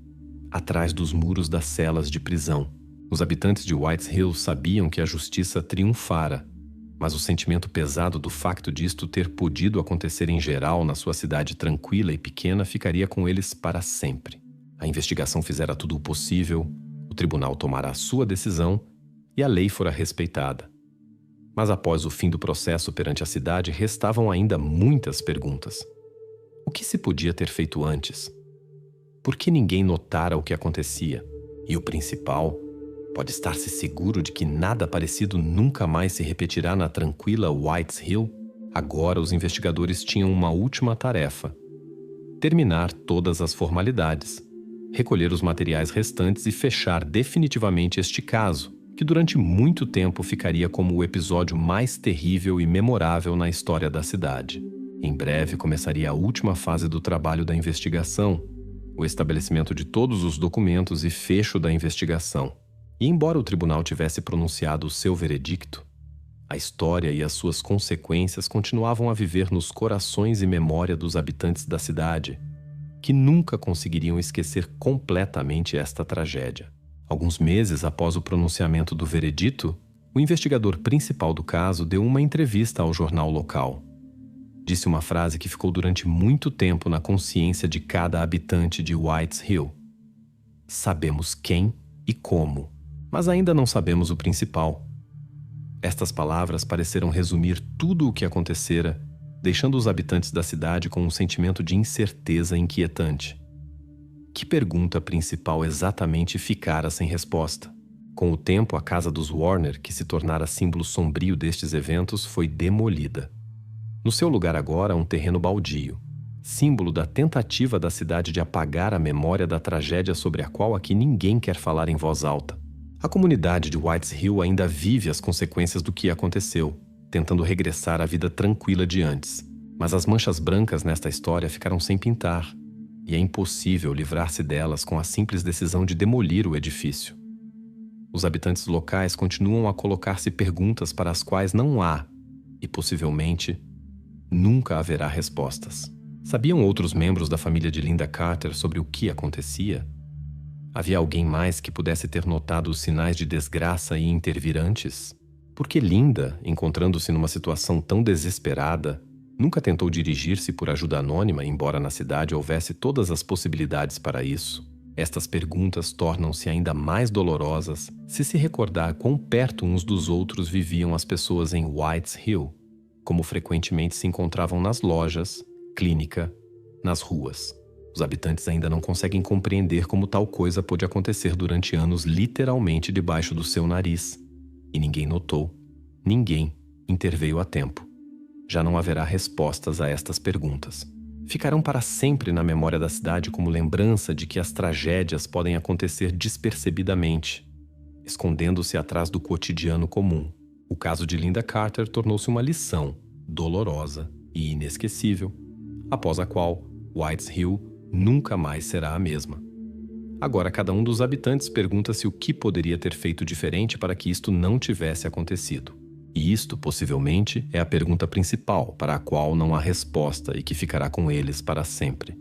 Atrás dos muros das celas de prisão, os habitantes de Whites Hill sabiam que a justiça triunfara, mas o sentimento pesado do facto disto ter podido acontecer em geral na sua cidade tranquila e pequena ficaria com eles para sempre. A investigação fizera tudo o possível, o tribunal tomara a sua decisão e a lei fora respeitada. Mas após o fim do processo perante a cidade, restavam ainda muitas perguntas. O que se podia ter feito antes? Por que ninguém notara o que acontecia? E o principal, pode estar-se seguro de que nada parecido nunca mais se repetirá na tranquila Whites Hill? Agora os investigadores tinham uma última tarefa: terminar todas as formalidades, recolher os materiais restantes e fechar definitivamente este caso, que durante muito tempo ficaria como o episódio mais terrível e memorável na história da cidade. Em breve começaria a última fase do trabalho da investigação, o estabelecimento de todos os documentos e fecho da investigação. E embora o tribunal tivesse pronunciado o seu veredicto, a história e as suas consequências continuavam a viver nos corações e memória dos habitantes da cidade, que nunca conseguiriam esquecer completamente esta tragédia. Alguns meses após o pronunciamento do veredito, o investigador principal do caso deu uma entrevista ao jornal local. Disse uma frase que ficou durante muito tempo na consciência de cada habitante de Whites Hill. Sabemos quem e como, mas ainda não sabemos o principal. Estas palavras pareceram resumir tudo o que acontecera, deixando os habitantes da cidade com um sentimento de incerteza inquietante. Que pergunta principal exatamente ficara sem resposta? Com o tempo, a casa dos Warner, que se tornara símbolo sombrio destes eventos, foi demolida. No seu lugar agora, um terreno baldio, símbolo da tentativa da cidade de apagar a memória da tragédia sobre a qual aqui ninguém quer falar em voz alta. A comunidade de Whites Hill ainda vive as consequências do que aconteceu, tentando regressar à vida tranquila de antes. Mas as manchas brancas nesta história ficaram sem pintar, e é impossível livrar-se delas com a simples decisão de demolir o edifício. Os habitantes locais continuam a colocar-se perguntas para as quais não há, e possivelmente, nunca haverá respostas. Sabiam outros membros da família de Linda Carter sobre o que acontecia? Havia alguém mais que pudesse ter notado os sinais de desgraça e intervir antes? Porque Linda, encontrando-se numa situação tão desesperada, nunca tentou dirigir-se por ajuda anônima, embora na cidade houvesse todas as possibilidades para isso. Estas perguntas tornam-se ainda mais dolorosas se recordar quão perto uns dos outros viviam as pessoas em Whites Hill, como frequentemente se encontravam nas lojas, clínica, nas ruas. Os habitantes ainda não conseguem compreender como tal coisa pôde acontecer durante anos literalmente debaixo do seu nariz. E ninguém notou, ninguém interveio a tempo. Já não haverá respostas a estas perguntas. Ficarão para sempre na memória da cidade como lembrança de que as tragédias podem acontecer despercebidamente, escondendo-se atrás do cotidiano comum. O caso de Linda Carter tornou-se uma lição dolorosa e inesquecível, após a qual Whites Hill nunca mais será a mesma. Agora cada um dos habitantes pergunta-se o que poderia ter feito diferente para que isto não tivesse acontecido. E isto, possivelmente, é a pergunta principal para a qual não há resposta e que ficará com eles para sempre.